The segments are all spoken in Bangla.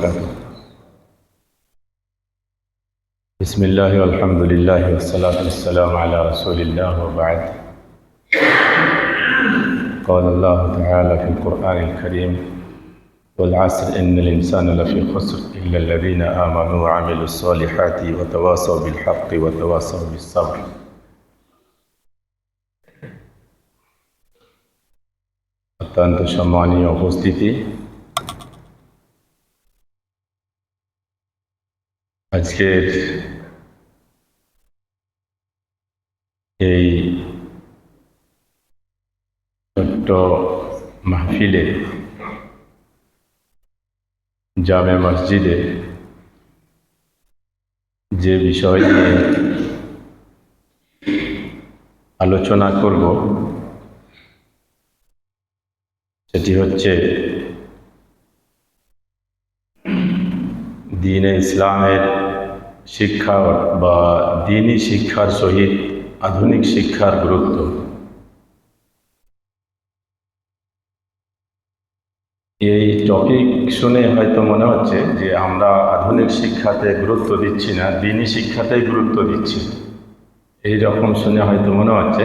وبركاته. بسم الله والحمد لله والصلاة والسلام على رسول الله وبعد. قال الله تعالى في القرآن الكريم: والعصر إن الإنسان لفي خسر إلا الذين آمنوا وعملوا الصالحات وتواصوا بالحق وتواصوا بالصبر. অত্যন্ত সম্মানীয় উপস্থিতি, আজকের এই ছোট্ট মাহফিলে জামে মসজিদে যে বিষয় নিয়ে আলোচনা করব সেটি হচ্ছে দ্বীনে ইসলামের শিক্ষা বা দ্বীনি শিক্ষার সহিত আধুনিক শিক্ষার গুরুত্ব। এই টপিক শুনে হয়তো মনে হচ্ছে যে আমরা আধুনিক শিক্ষাতে গুরুত্ব দিচ্ছি না, দ্বীনি শিক্ষাতেই গুরুত্ব দিচ্ছি, এই রকম শুনে হয়তো মনে হচ্ছে,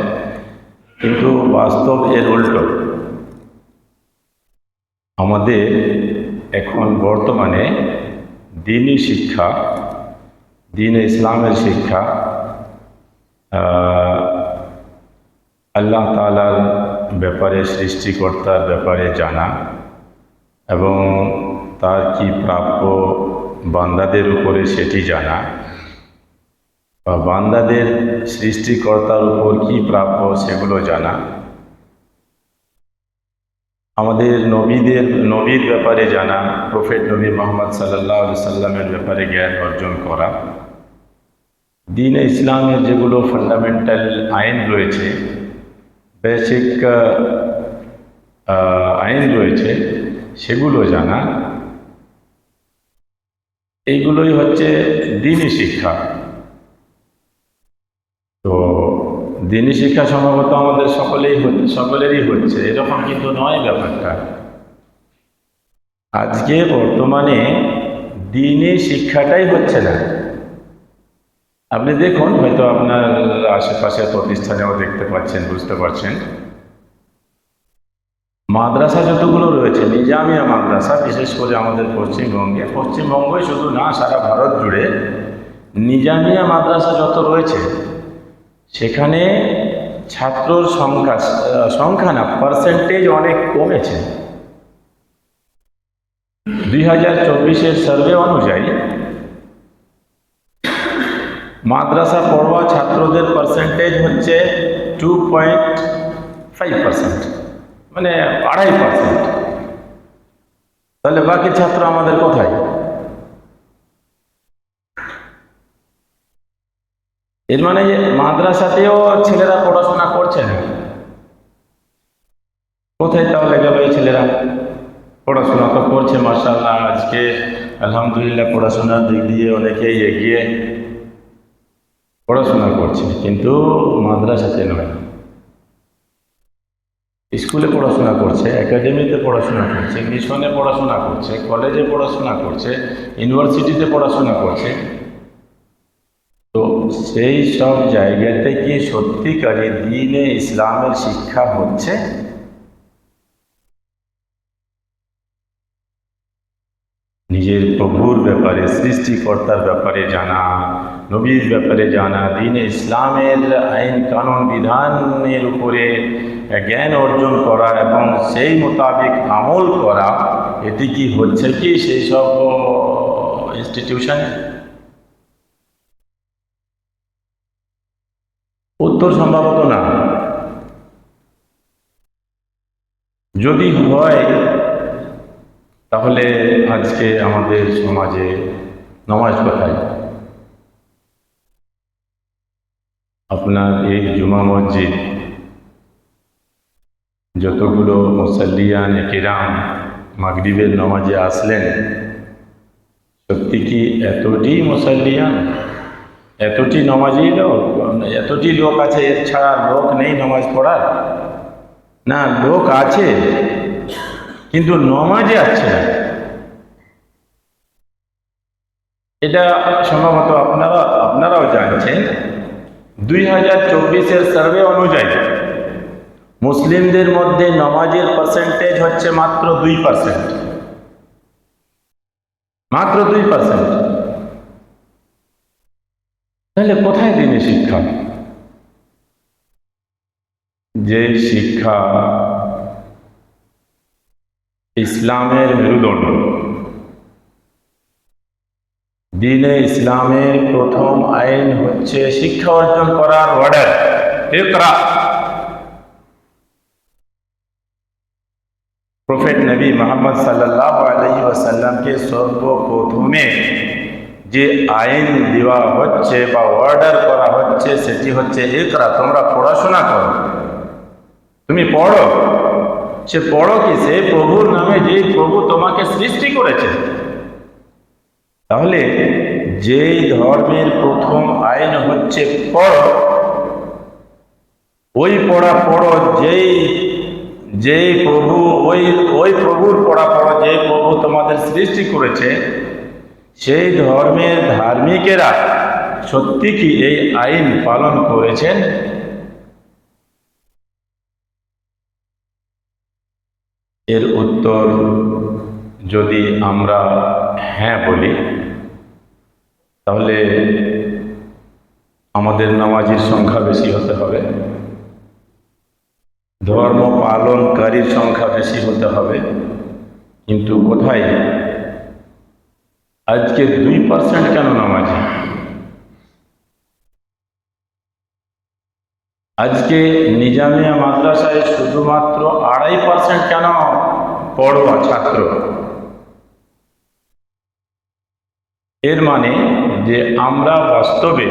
কিন্তু বাস্তব এর উল্টো। আমাদের এখন বর্তমানে দ্বীনি শিক্ষা, দ্বীনে ইসলামের শিক্ষা, আল্লাহ তাআলার ব্যাপারে, সৃষ্টিকর্তার ব্যাপারে জানা এবং তার কি প্রাপ্য বান্দাদের উপরে সেটি জানা, বা বান্দাদের সৃষ্টিকর্তার উপর কি প্রাপ্য সেগুলো জানা, আমাদের নবীর ব্যাপারে জানা, প্রফেট নবী মুহাম্মদ সাল্লাল্লাহু আলাইহি সাল্লামের ব্যাপারে জ্ঞান অর্জন করা, দ্বীনে ইসলামের যেগুলো ফান্ডামেন্টাল আইন রয়েছে, বেসিক আইন রয়েছে, সেগুলো জানা, এইগুলোই হচ্ছে দ্বীনি শিক্ষা। তো দ্বীনি শিক্ষা সম্ভবত আমাদের সকলেরই হচ্ছে, এরকম কিন্তু নয় ব্যাপারটা। আজকে বর্তমানে দ্বীনি শিক্ষাটাই হচ্ছে না। আপনি দেখুন, হয়তো আপনার আশেপাশের প্রতিষ্ঠানেও দেখতে পাচ্ছেন, বুঝতে পারছেন, মাদ্রাসা যতগুলো রয়েছে, নিজামিয়া মাদ্রাসা, বিশেষ করে আমাদের পশ্চিমবঙ্গে শুধু না, সারা ভারত জুড়ে নিজামিয়া মাদ্রাসা যত রয়েছে, সেখানে ছাত্রর সংখ্যা না, পার্সেন্টেজ অনেক কমেছে। 2024-এর সার্ভে অনুযায়ী মাদ্রাসা পড়ুয়া ছাত্রদের পার্সেন্টেজ হচ্ছে 2.5%, মানে 2.5%। তাহলে বাকি ছাত্র আমাদের কোথায়? এর মানে মাদ্রাসাতেও ছেলেরা পড়াশোনা করছে না। কোথায় তাহলে গেল এই ছেলেরা? পড়াশোনা তো করছে মাশাআল্লাহ, আজকে আলহামদুলিল্লাহ পড়াশোনার দিক দিয়ে অনেকেই এগিয়ে পড়াশোনা করছে, কিন্তু মাদ্রাসাতে নয়। স্কুলে পড়াশোনা করছে, একাডেমিতে পড়াশোনা করছে, মিশনে পড়াশোনা করছে, কলেজে পড়াশোনা করছে, ইউনিভার্সিটিতে পড়াশোনা করছে। তো সেই সব জায়গাতে কি সত্যিকারে দ্বীনে ইসলামের শিক্ষা হচ্ছে? নিজের প্রভুর ব্যাপারে, সৃষ্টিকর্তার ব্যাপারে জানা, নবীর ব্যাপারে জানা, দ্বীনে ইসলামের আইন কানুন বিধানের উপরে জ্ঞান অর্জন করা এবং সেই মোতাবেক আমল করা, এটি কি হচ্ছে কি সেই সব ইনস্টিটিউশনে? উত্তর সম্ভবত না। যদি হয় তাহলে আজকে আমাদের সমাজে নামাজ কোথায়? আপনার এই জুমা মসজিদ, যতগুলো মুসাল্লিয়ান কিরাম মাগরিবের নামাজে আসলেন, সত্যি কি এতটি মুসাল্লিয়ান, এতটি নামাজি লোক, এতটি লোক আছে, এর ছাড়া লোক নেই নামাজ পড়ার? না, লোক আছে কিন্তু নামাজে আসছে না। এটা সম্ভবত আপনারাও জানছেন, 2024-এর সার্ভে অনুযায়ী মুসলিমদের মধ্যে নামাজের পার্সেন্টেজ হচ্ছে মাত্র 2%। মাত্র 2%। তাহলে কোথায় দ্বীনি শিক্ষা? যে শিক্ষা ইসলামের মেরুদণ্ড, দ্বীনে ইসলামের প্রথম আইন হচ্ছে শিক্ষা অর্জন করার অর্ডার, ইকরা। প্রফেট নবী মুহাম্মদ সাল্লাল্লাহু আলাইহি ওয়াসাল্লামকে সর্বপ্রথমে যে আইন দেওয়া হচ্ছে বা অর্ডার করা হচ্ছে সেটি হচ্ছে ইকরা, তোমরা পড়াশোনা করো, তুমি পড়ো। সে পড়ো কি? সে প্রভুর নামে, যে প্রভু তোমাকে সৃষ্টি করেছে। তাহলে যেই ধর্মের প্রথম আইন হচ্ছে পড়ো, ওই পড়া পড়ো, যেই প্রভু, ওই প্রভুর পড়া পড়ো, যে প্রভু তোমাদের সৃষ্টি করেছে। সেই ধর্মের ধার্মিকেরা সত্যি কি এই আইন পালন করেছেন? এর উত্তর যদি আমরা হ্যাঁ বলি, তাহলে আমাদের নামাজির সংখ্যা বেশি হতে হবে, ধর্ম পালনকারীর সংখ্যা বেশি হতে হবে। কিন্তু কোথায়? আজকে 2% কেন নামাজি? আজকে নিজামিয়া মাদ্রাসায় শুধুমাত্র 2.5% কেন পড়ুয়া ছাত্র? এর মানে যে আমরা বাস্তবে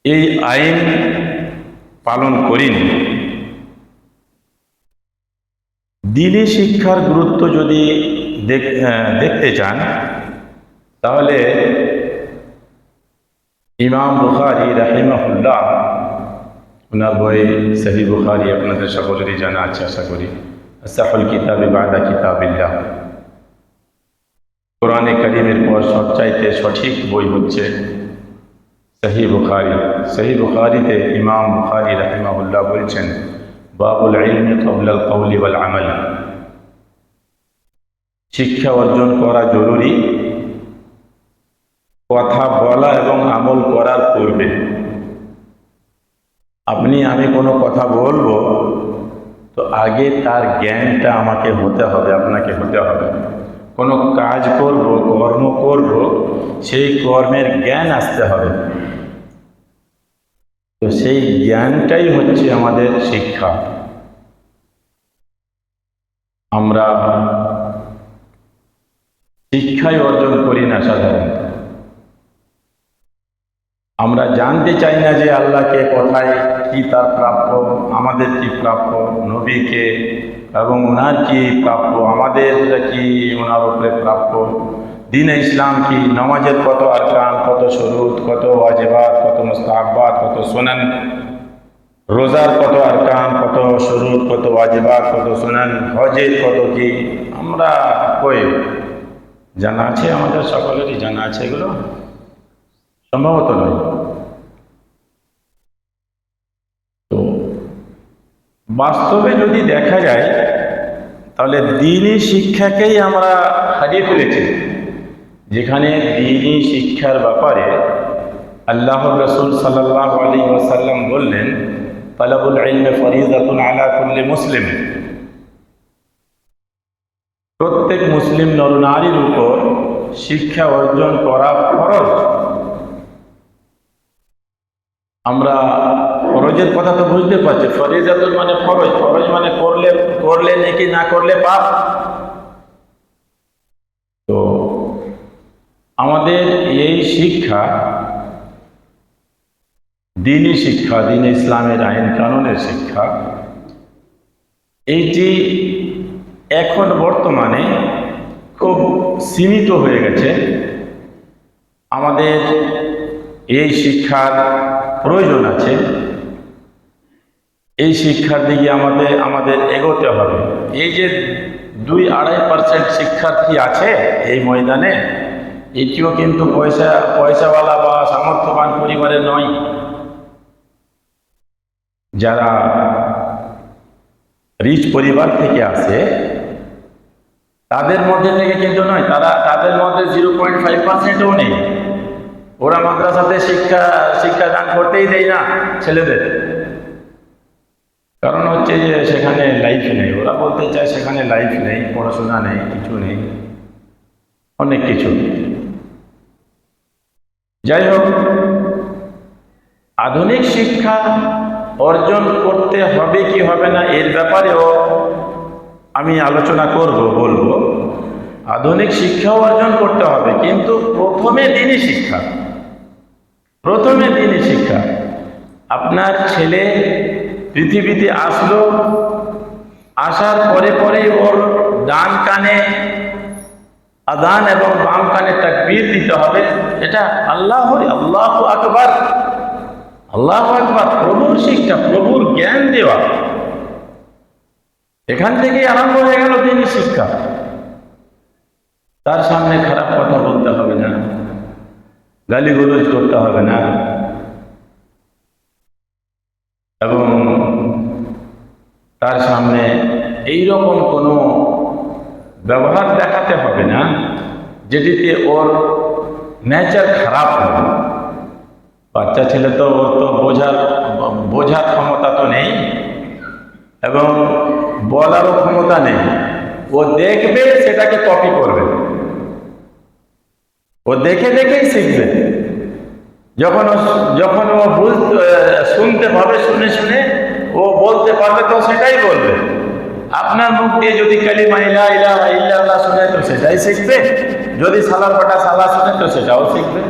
এই আইন পালন করিনি। দ্বীনি শিক্ষার গুরুত্ব যদি দেখতে চান, তাহলে ইমাম বুখারী রাহিমাহুল্লাহ, ওনার বই সহিহ বুখারী আপনাদের সকলেরই জানা আছে আশা করি। আসাহুল কিতাবি বাদা কিতাবিল্লাহ, কোরআনে কারীমের পর সবচাইতে সঠিক বই হচ্ছে সহিহ বুখারী। সহিহ বুখারীতে ইমাম বুখারী রাহিমাহুল্লাহ বলছেন, বাবুল ইলমি ক্বাবলাল কওলি ওয়াল আমাল, শিক্ষা অর্জন করা জরুরি কথা বলা এবং আমল করার পূর্বে। আমি কোনো কথা বলবো তো আগে তার জ্ঞানটা আমাকে হতে হবে, আপনাকে হতে হবে। কোনো কাজ করব, কর্ম করব, সেই কর্মের জ্ঞান আসতে হবে। তো সেই জ্ঞানটাই হচ্ছে আমাদের শিক্ষা। আমরা শিক্ষাই অর্জন করি না সাধারণত। আমরা জানতে চাই না যে আল্লাহকে কোথায়, কি তার প্রাপ্য, আমাদের কি প্রাপ্য, নবীকে এবং ওনার কি প্রাপ্য, আমাদের কি ওনার উপরে প্রাপ্য, দ্বীনে ইসলাম কি, নামাজের কত আরকান, কত শুরুত, কত ওয়াজিবাত, কত মুস্তাহাব্বাত, কত সুনান, রোজার কত আরকান, কত শুরুত, কত ওয়াজিবাত, কত সুনান, হজের কত কি, আমরা কই জানা আছে? আমাদের সকলেরই জানা আছে এগুলো? সম্ভবত নয়। তো বাস্তবে যদি দেখা যায়, তাহলে দ্বীনি শিক্ষাকেই আমরা হারিয়ে ফেলেছি। যেখানে দ্বীনি শিক্ষার ব্যাপারে আল্লাহর রাসূল সাল্লাল্লাহু আলাইহি ওয়াসাল্লাম বললেন, তালাবুল ইলমি ফরিযাতুন আলা কুল্লি মুসলিম, প্রত্যেক মুসলিম নরনারীর উপর শিক্ষা অর্জন করা ফরজ। আমরা ফরজের কথা তো বুঝতে পারছি, ফরিযাতুন মানে ফরজ, ফরজ মানে করলে নেকি, না করলে পাপ। তো আমাদের এই শিক্ষা, দ্বীনি শিক্ষা, দ্বীনে ইসলামের আইন কানুনের শিক্ষা, এইটি এখন বর্তমানে খুব সীমিত হয়ে গেছে। আমাদের এই শিক্ষার প্রয়োজন আছে। এই শিক্ষার দিকে আমাদের এগোতে হবে। এই যে 2-2.5% শিক্ষার্থী আছে এই ময়দানে, এটিও কিন্তু পয়সাওয়ালা বা সামর্থ্যবান পরিবারের নয়। যারা রিচ পরিবার থেকে আসে তাদের মধ্যে থেকে কিন্তু নয়, তাদের মধ্যে 0.5%ও নেই। ওরা মাদ্রাসাতে শিক্ষাদান করতেই দেয় না ছেলেদের, কারণ হচ্ছে যে সেখানে লাইফ নেই। ওরা বলতে চায় সেখানে লাইফ নেই, পড়াশোনা নেই, কিছু নেই, অনেক কিছু। যাই হোক, আধুনিক শিক্ষা অর্জন করতে হবে কি হবে না এর ব্যাপারেও আমি আলোচনা বলবো। আধুনিক শিক্ষাও অর্জন করতে হবে, কিন্তু প্রথমে দিনই শিক্ষা। আপনার ছেলে পৃথিবীতে আসলো, আসার পরে ওর ডান কানে আযান এবং বাম কানে তাকবীর দিতে হবে। এটা আল্লাহু আকবার, প্রভুর শিক্ষা, প্রভুর জ্ঞান দেওয়া। এখান থেকে আরম্ভ হয়ে গেল দিনই শিক্ষা। তার সামনে খারাপ কথা বলতে হবে না, গালিগালাজ করতে হবে না, এবং তার সামনে এইরকম কোনো ব্যবহার দেখাতে হবে না যেটিতে ওর নেচার খারাপ হবে। বাচ্চা ছেলে তো ওর তো বোঝার ক্ষমতা তো নেই এবং বলারও ক্ষমতা নেই। ও দেখবে, সেটাকে কপি করবে, ও দেখেই শিখবে। যখন ও শুনতে পাবে, শুনে ও বলতে পারবে, তো সেটাই বলবে। আপনার মুখ দিয়ে যদি কালিমা লা ইলাহা ইল্লাল্লাহ শুনে, তো সেটাই শিখবে। যদি সালার পাটা সালা শুনে, তো সেটাও শিখবে।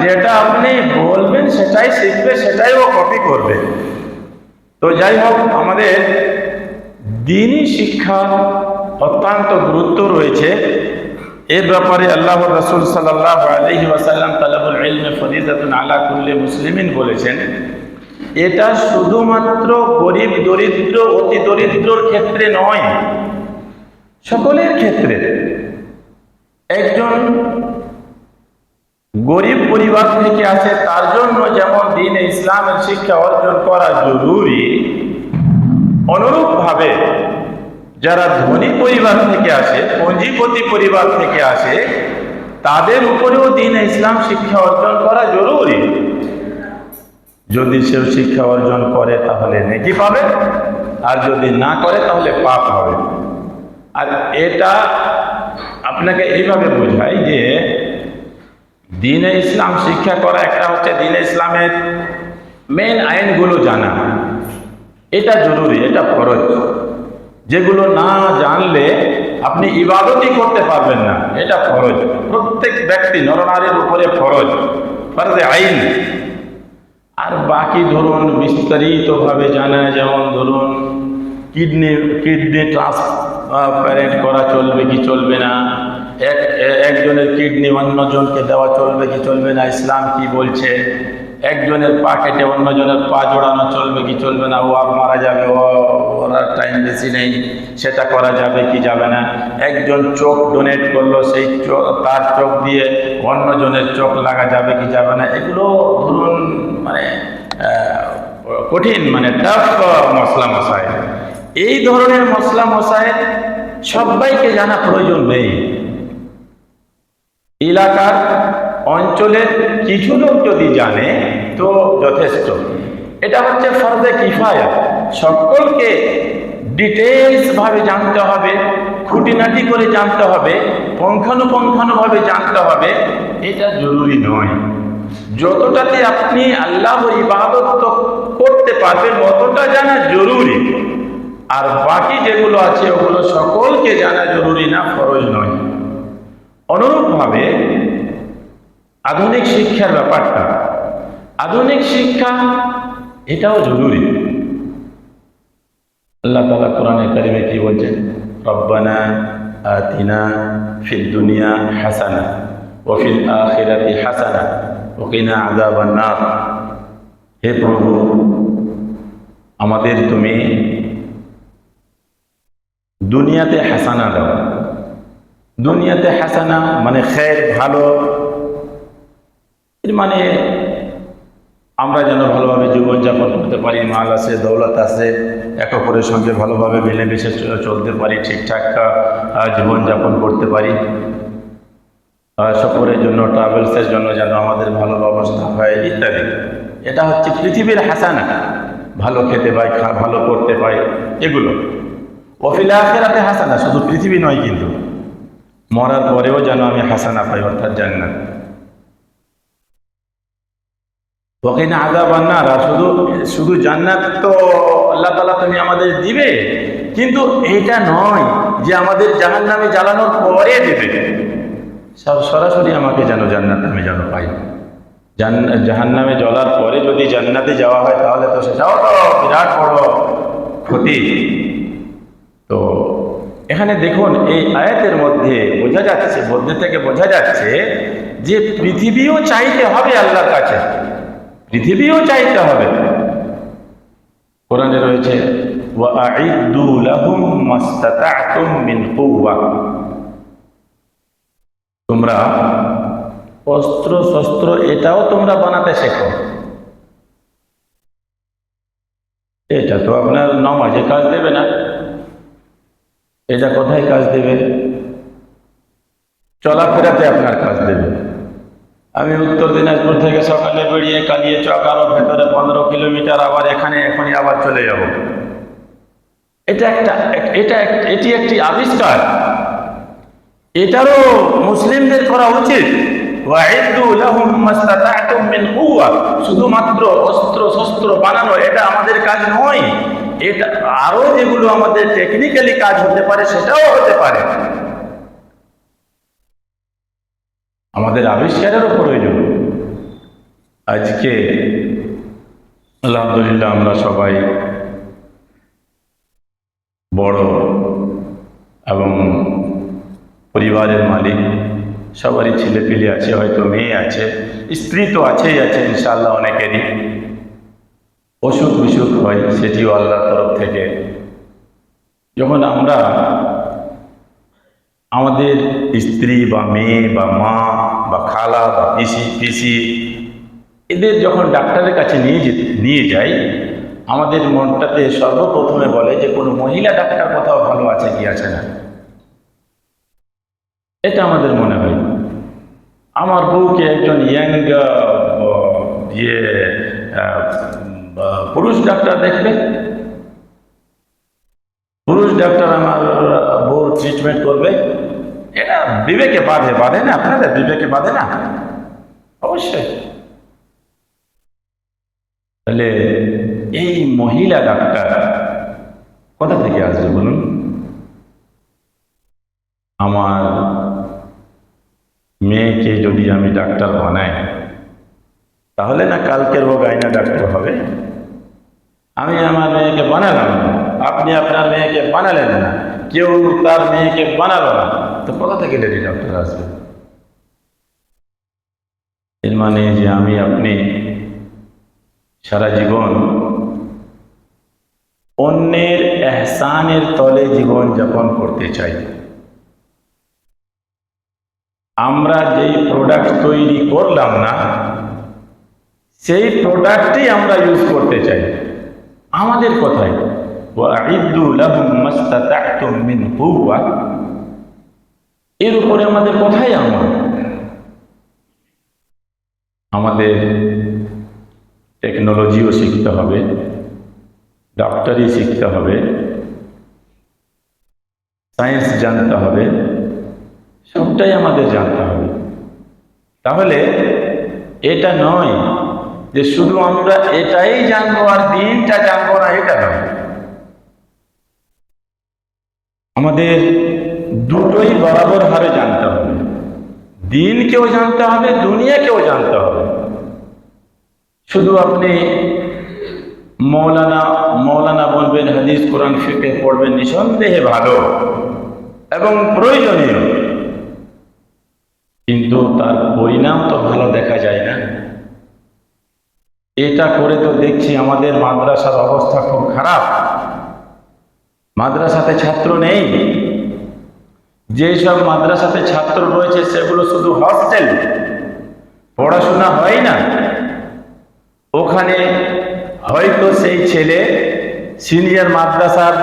যেটা আপনি বলবেন সেটাই শিখবে, সেটাই ও কপি করবে। তো যাই হোক, আমাদের দ্বীনি শিক্ষা অত্যন্ত গুরুত্ব রয়েছে। এর ব্যাপারে আল্লাহর রাসূল সাল্লাল্লাহু আলাইহি ওয়াসাল্লাম তালাবুল ইলমি ফরিদাতুন আলা কুল্লি মুসলিমিন বলেছেন। এটা শুধুমাত্র গরিব, দরিদ্র, অতি দরিদ্রর ক্ষেত্রে নয়, সকলের ক্ষেত্রে। একজন গরিব পরিবার থেকে আসে, তার জন্য যেমন দ্বীন ইসলামের শিক্ষা অর্জন করা জরুরি, অনুরূপভাবে যারা ধনী পরিবার থেকে আসে, পুঁজিপতি পরিবার থেকে আসে, তাদের উপরেও দ্বীন ইসলাম শিক্ষা অর্জন করা জরুরি। যদি সে শিক্ষা অর্জন করে তাহলে নেকি পাবে, আর যদি না করে তাহলে পাপ হবে। আর এটা আপনাকে এইভাবে বোঝাই যে দ্বীনে ইসলাম শিক্ষা করা, একটা হচ্ছে দ্বীনে ইসলামের মেন আইনগুলো জানা, এটা জরুরি, এটা ফরজ। যেগুলো না জানলে আপনি ইবাদতই করতে পারবেন না, এটা ফরজ। প্রত্যেক ব্যক্তি, নরনারীর উপরে ফরজ আইন। আর বাকি ধরুন বিস্তারিতভাবে জানা, যেমন ধরুন কিডনি ট্রান্সপ্লান্ট করা চলবে কি চলবে না, একজনের কিডনি অন্যজনকে দেওয়া চলবে কি চলবে না, ইসলাম কি বলছে, একজনের পা কেটে অন্যজনের পা জোড়ানো চলবে কি চলবে না, ও আর মারা যাবে, ওর টাইম বেশি নেই, সেটা করা যাবে কি যাবে না, একজন চোখ ডোনেট করলো, সেই তার চোখ দিয়ে অন্যজনের চোখ লাগা যাবে কি যাবে না, এগুলো ধরুন কঠিন, টাফ মশলা মশাইল। এই ধরনের মশলা মশাইল সবাইকে জানা প্রয়োজন নেই। এলাকার অঞ্চলের কিছু লোক যদি জানে তো যথেষ্ট। এটা হচ্ছে ফরজে কিফায়া। সকলকে ডিটেইলস ভাবে জানতে হবে, খুঁটিনাটি করে জানতে হবে, পুঙ্খানুপুঙ্খানুভাবে জানতে হবে, এটা জরুরি নয়। যতটাতে আপনি আল্লাহর ইবাদত করতে পারবেন অতটা জানা জরুরি, আর বাকি যেগুলো আছে ওগুলো সকলকে জানা জরুরি না, ফরজ নয়। অনুরূপভাবে আধুনিক শিক্ষার ব্যাপারটা, আধুনিক শিক্ষা এটাও জরুরি। আল্লাহ তাআলা কোরআনে কারিমে কি বলছেন? রব্বানা আতিনা ফিদ দুনিয়া হাসানা ওয়া ফিল আখিরাতি হাসানা ওয়া কিনা আযাবান নার। হে প্রভু, আমাদের তুমি দুনিয়াতে হাসানা দাও, দুনিয়াতে হাসানা মানে খের, ভালো, এর মানে আমরা যেন ভালোভাবে জীবনযাপন করতে পারি, মাল আছে, দৌলত আছে, একে অপরের সঙ্গে ভালোভাবে মিলেমিশে চলতে পারি, ঠিকঠাক জীবনযাপন করতে পারি। সফরের জন্য, ট্রাভেলসের জন্য যেন আমাদের ভালো ব্যবস্থা হয় ইত্যাদি। এটা হচ্ছে পৃথিবীর হাসানা। ভালো খেতে পাই, ভালো করতে পাই, এগুলো। ওয়াফিল আখিরাতে হাসানা, শুধু পৃথিবী নয়, কিন্তু মরার পরেও যেন আমি হাসানা পাই, অর্থাৎ জান্নাত। ওয়াকিনা আযাবান নার, আর শুধু জান্নাত তো আল্লাহ তাআলা তুমি আমাদের দিবে, কিন্তু এটা নয় যে আমাদের জাহান্নামে জ্বালানোর পরে দিবে, সরাসরি আমাকে যেন জান্নাত আমি যেন পাই। জাহান্নামে জ্বলার পরে যদি জান্নাতে যাওয়া হয় তাহলে তো সেটাও তো বিরাট বড় ক্ষতি। তো এখানে দেখুন, এই আয়াতের মধ্যে বোঝা যাচ্ছে, মধ্যে থেকে বোঝা যাচ্ছে যে পৃথিবীও চাইতে হবে আল্লাহর কাছে, পৃথিবীও চাইতে হবে। কোরআনে রয়েছে ওয়াআইদ্দু লাহুম মাসতাতা'তুম মিন কুওয়া, তোমরা অস্ত্র শস্ত্র এটাও তোমরা বানাতে শেখো। এটা তো আপনার নামাজে কাজ দেবে না, এটা কোথায় কাজ দেবে? চলাফেরাতে আপনার কাজ দেবে। আমি উত্তর দিনাজপুর থেকে সকালে বেরিয়ে কালিয়াচক আরো ভেতরে 15 কিলোমিটার, আবার এখনই আবার চলে যাব। এটি একটি আবিষ্কার, এটারও মুসলিমদের করা উচিত। ওয়াইদ্দু লাহুম মাসতাতা'তুম মিন কুওয়া, শুধুমাত্র অস্ত্র শস্ত্র বানানো এটা আমাদের কাজ নয়, এটা আরো যেগুলো আমাদের টেকনিক্যালি কাজ হতে পারে সেটাও হতে পারে। আমাদের আবিষ্কারেরও প্রয়োজন। আজকে আলহামদুলিল্লাহ আমরা সবাই বড় এবং পরিবারের মালিক, সবারই ছেলেপিলে আছে, হয়তো মেয়ে আছে, স্ত্রী তো আছেই আছে ইনশাআল্লাহ অনেকেরই। অসুখ বিসুখ হয়, সেটিও আল্লাহর তরফ থেকে। যখন আমরা আমাদের স্ত্রী বা মেয়ে বা মা বা খালা বা পিসি এদের যখন ডাক্তারের কাছে নিয়ে যাই, আমাদের মনটাতে সর্বপ্রথমে বলে যে কোনো মহিলা ডাক্তার কোথাও ভালো আছে কি আছে না, এটা আমাদের মনে হয়। আমার বউকে একজন ইয়াং পুরুষ ডাক্তার দেখবে, পুরুষ ডাক্তার আমার বউর ট্রিটমেন্ট করবে, এটা বিবেকে বাধে না? আপনাদের বিবেকে বাধে না? অবশ্যই। তাহলে এই মহিলা ডাক্তার কোথা থেকে আসবে বলুন? আমার মেয়েকে যদি আমি ডাক্তার বানাই, তাহলে না কালকের ও গাইনা ডাক্তার হবে। আমি আমার মেয়েকে বানালাম না, আপনি আপনার মেয়েকে বানালেন না, কেউ তার মেয়েকে বানালো না, তো কোথা থেকে লেডি ডাক্তার আসবে? এর মানে যে আমি আপনি সারা জীবন অন্যের এহসানের তলে জীবন যাপন করতে চাই। আমরা যেই প্রোডাক্ট তৈরি করলাম না, সেই প্রোডাক্টই আমরা ইউজ করতে চাই। আমাদের কথায় ওয়াইদ্দু লাহুম মাসতাতা'তুম মিন কুওয়া, এর উপরে আমাদের কথাই আমাদের টেকনোলজিও শিখতে হবে, ডাক্তারি শিখতে হবে, সায়েন্স জানতে হবে, সবটাই আমাদের জানতে হবে। তাহলে এটা নয় যে শুধু আমরা এটাই জানবো আর দিনটা জানবো না, এটা নয়। আমাদের দুটোই বরাবর হারে জানতে হবে, দিনকেও জানতে হবে, দুনিয়াকেও জানতে হবে। শুধু আপনি মৌলানা বলবেন, হাদিস কোরআন ফিকহ পড়বেন, নিঃসন্দেহে ভালো এবং প্রয়োজনীয়, কিন্তু তার পরিণাম তো ভালো দেখা যায় না। এটা করে তো দেখছি আমাদের মাদ্রাসার অবস্থা খুব খারাপ, মাদ্রাসাতে ছাত্র নেই, যেসব মাদ্রাসাতে ছাত্র রয়েছে সেগুলো শুধু হস্টেল, পড়াশোনা হয় না। ওখানে হয়তো সেই ছেলে সিনিয়র মাদ্রাসার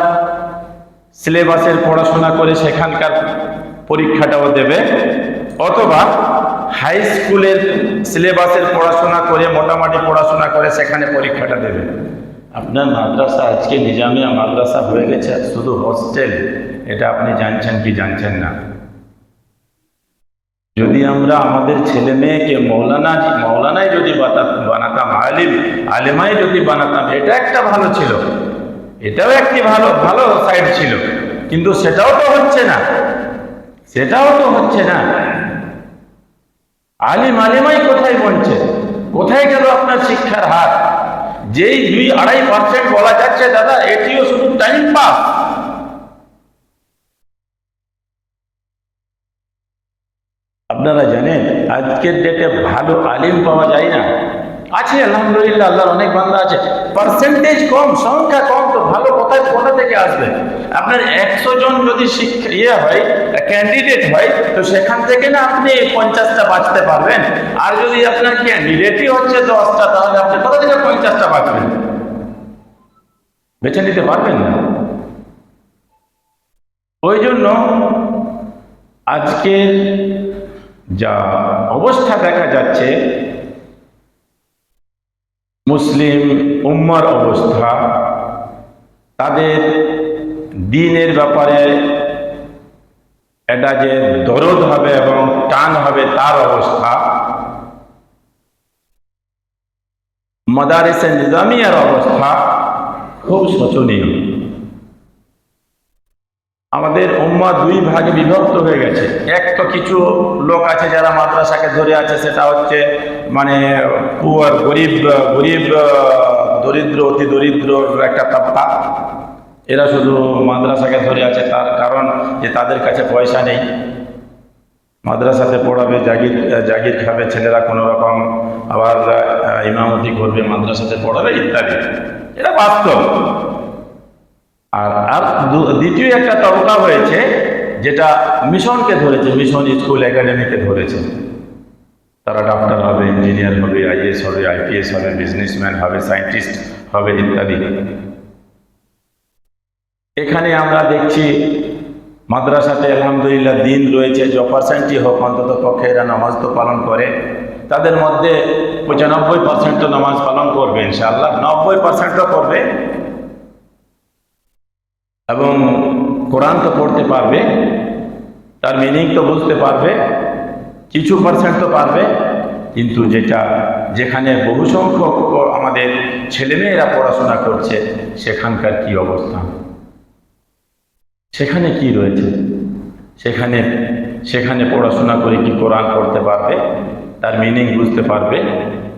সিলেবাসের পড়াশোনা করে সেখানকার পরীক্ষাটাও দেবে, অথবা হাই স্কুলের সিলেবাসের পড়াশোনা করে মোটামুটি পড়াশোনা করে সেখানে পরীক্ষাটা দেবে। আপনার মাদ্রাসা আজকে নিজামিয়া মাদ্রাসা হয়ে গেছে শুধু হস্টেল, এটা আপনি জানছেন কি জানছেন না? যদি আমরা আমাদের ছেলে মেয়েকে মৌলানায় যদি বানাতাম, আলেমায় যদি বানাতাম, এটা একটা ভালো ছিল, এটাও একটি ভালো ভালো সাইড ছিল, কিন্তু সেটাও তো হচ্ছে না, সেটাও তো হচ্ছে না। আলেমাই কোথায় বলছে? কোথায় গেল আপনার শিক্ষার হার? যেই 2-2.5% বলা যাচ্ছে দাদা, এটিও শুধু টাইম পাস। আপনারা জানেন আজকের ডেটে ভালো আলিম পাওয়া যায় না। আছে আলহামদুলিল্লাহ, আল্লাহর অনেক বান্দা আছে, পার্সেন্টেজ কম, সংখ্যা কম, তো ভালো কোথা থেকে আসবে? আপনার 100 জন যদি ক্যান্ডিডেট হয়, তো সেখান থেকে না আপনি 50টা বাঁচতে পারবেন। আর যদি আপনার ক্যান্ডিডেটই হচ্ছে 10টা, তাহলে আপনি কোথা থেকে 50টা বাঁচবেন? বেছে নিতে পারবেন না। ওই জন্য আজকের যা অবস্থা দেখা যাচ্ছে, মুসলিম উম্মার অবস্থা, তাদের দ্বীনের ব্যাপারে এটা যে দরদ হবে এবং টান হবে তার অবস্থা, মাদারিসে নিজামিয়ার অবস্থা খুব শোচনীয়। আমাদের উম্মা 2 ভাগে বিভক্ত হয়ে গেছে। এক তো কিছু লোক আছে যারা মাদ্রাসাকে ধরে আছে, সেটা হচ্ছে মানে পুয়ার, গরিব, দরিদ্র, অতি দরিদ্র একটা তাবকা। এরা শুধু মাদ্রাসাকে ধরে আছে, তার কারণ যে তাদের কাছে পয়সা নেই, মাদ্রাসাতে পড়াবে, জাগির খাবে ছেলেরা কোনো রকম, আবার ইমামতি করবে, মাদ্রাসাতে পড়াবে ইত্যাদি, এটা বাস্তব। আর দ্বিতীয় একটা তবকা হয়েছে যেটা মিশনকে ধরেছে, মিশন স্কুল একাডেমিকে ধরেছে। তারা ডাক্তার হবে, ইঞ্জিনিয়ার হবে, আইএস হবে, আইপিএস হবে, বিজনেসম্যান হবে, সায়েন্টিস্ট হবে ইত্যাদি। এখানে আমরা দেখছি মাদ্রাসাতে আলহামদুলিল্লাহ দিন রয়েছে, যে পার্সেন্টই হোক অন্তত পক্ষে এরা নামাজ তো পালন করে। তাদের মধ্যে 95% তো নামাজ পালন করবে ইনশাআল্লাহ, 90%ও করবে, এবং কোরআন তো পড়তে পারবে, তার মিনিং তো বুঝতে পারবে, কিছু পার্সেন্ট তো পারবে। কিন্তু যেখানে বহু সংখ্যক আমাদের ছেলেমেয়েরা পড়াশোনা করছে, সেখানকার কি অবস্থা? সেখানে কি রয়েছে? সেখানে পড়াশোনা করে কি কোরআন পড়তে পারবে, তার মিনিং বুঝতে পারবে,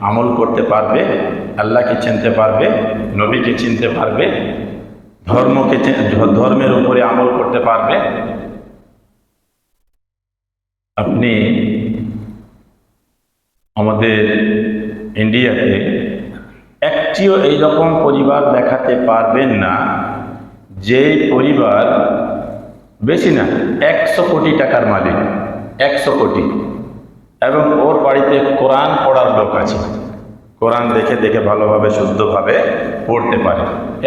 আমল করতে পারবে, আল্লাহকে চিনতে পারবে, নবীকে চিনতে পারবে, ধর্মের উপরে আমল করতে পারবে? আপনি আমাদের ইন্ডিয়াতে একটিও এইরকম পরিবার দেখাতে পারবেন না যে পরিবার বেশি না 100 কোটি টাকার মালিক, 100 কোটি, এবং ওর বাড়িতে কোরআন পড়ার লোক আছে, কোরআন দেখে দেখে ভালোভাবে শুদ্ধভাবে পড়তে পারে।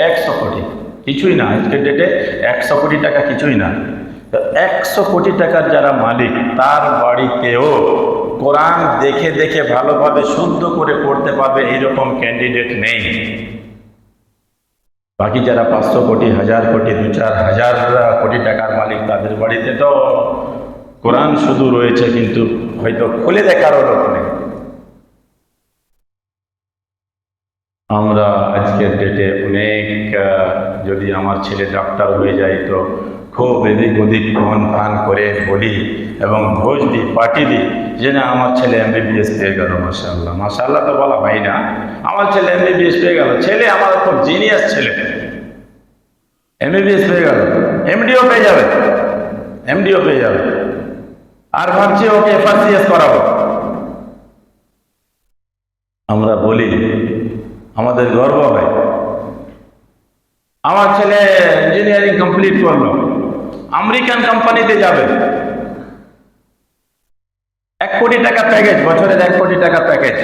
100 কোটি কিছুই না, আজকের ডেটে 100 কোটি টাকা কিছুই না। তো 100 কোটি টাকার যারা মালিক, তার বাড়িতেও কোরআন দেখে দেখে ভালোভাবে শুদ্ধ করে পড়তে পারবে এইরকম ক্যান্ডিডেট নেই। বাকি যারা 500 কোটি, 1000 কোটি, 2-4 হাজার কোটি টাকার মালিক, তাদের বাড়িতে তো কোরআন শুধু রয়েছে, কিন্তু হয়তো খুলে দেখারও লোক নেই। আমরা আজকের ডেটে অনেক, যদি আমার ছেলে ডাক্তার হয়ে যায় তো খুব এদিক ওদিক ফোন ফান করে বলি এবং ভোজ দিই, পার্টি দিই, যে না আমার ছেলে MBBS পেয়ে গেল, মাশাআল্লাহ। মাশাআল্লাহ তো বলা হয় না, আমার ছেলে MBBS পেয়ে গেল, ছেলে আমার খুব জিনিয়াস ছেলে, MBBS পেয়ে গেল, MDও পেয়ে যাবে, MDও পেয়ে যাবে, আর ভাবছি ওকে FRCS করাবো। আমরা বলি, আমাদের গর্ব হয়, আমার ছেলে ইঞ্জিনিয়ারিং কমপ্লিট করলো, আমেরিকান কোম্পানিতে যাবে, 1 কোটি টাকা প্যাকেজ, বছরের 1 কোটি টাকা প্যাকেজ।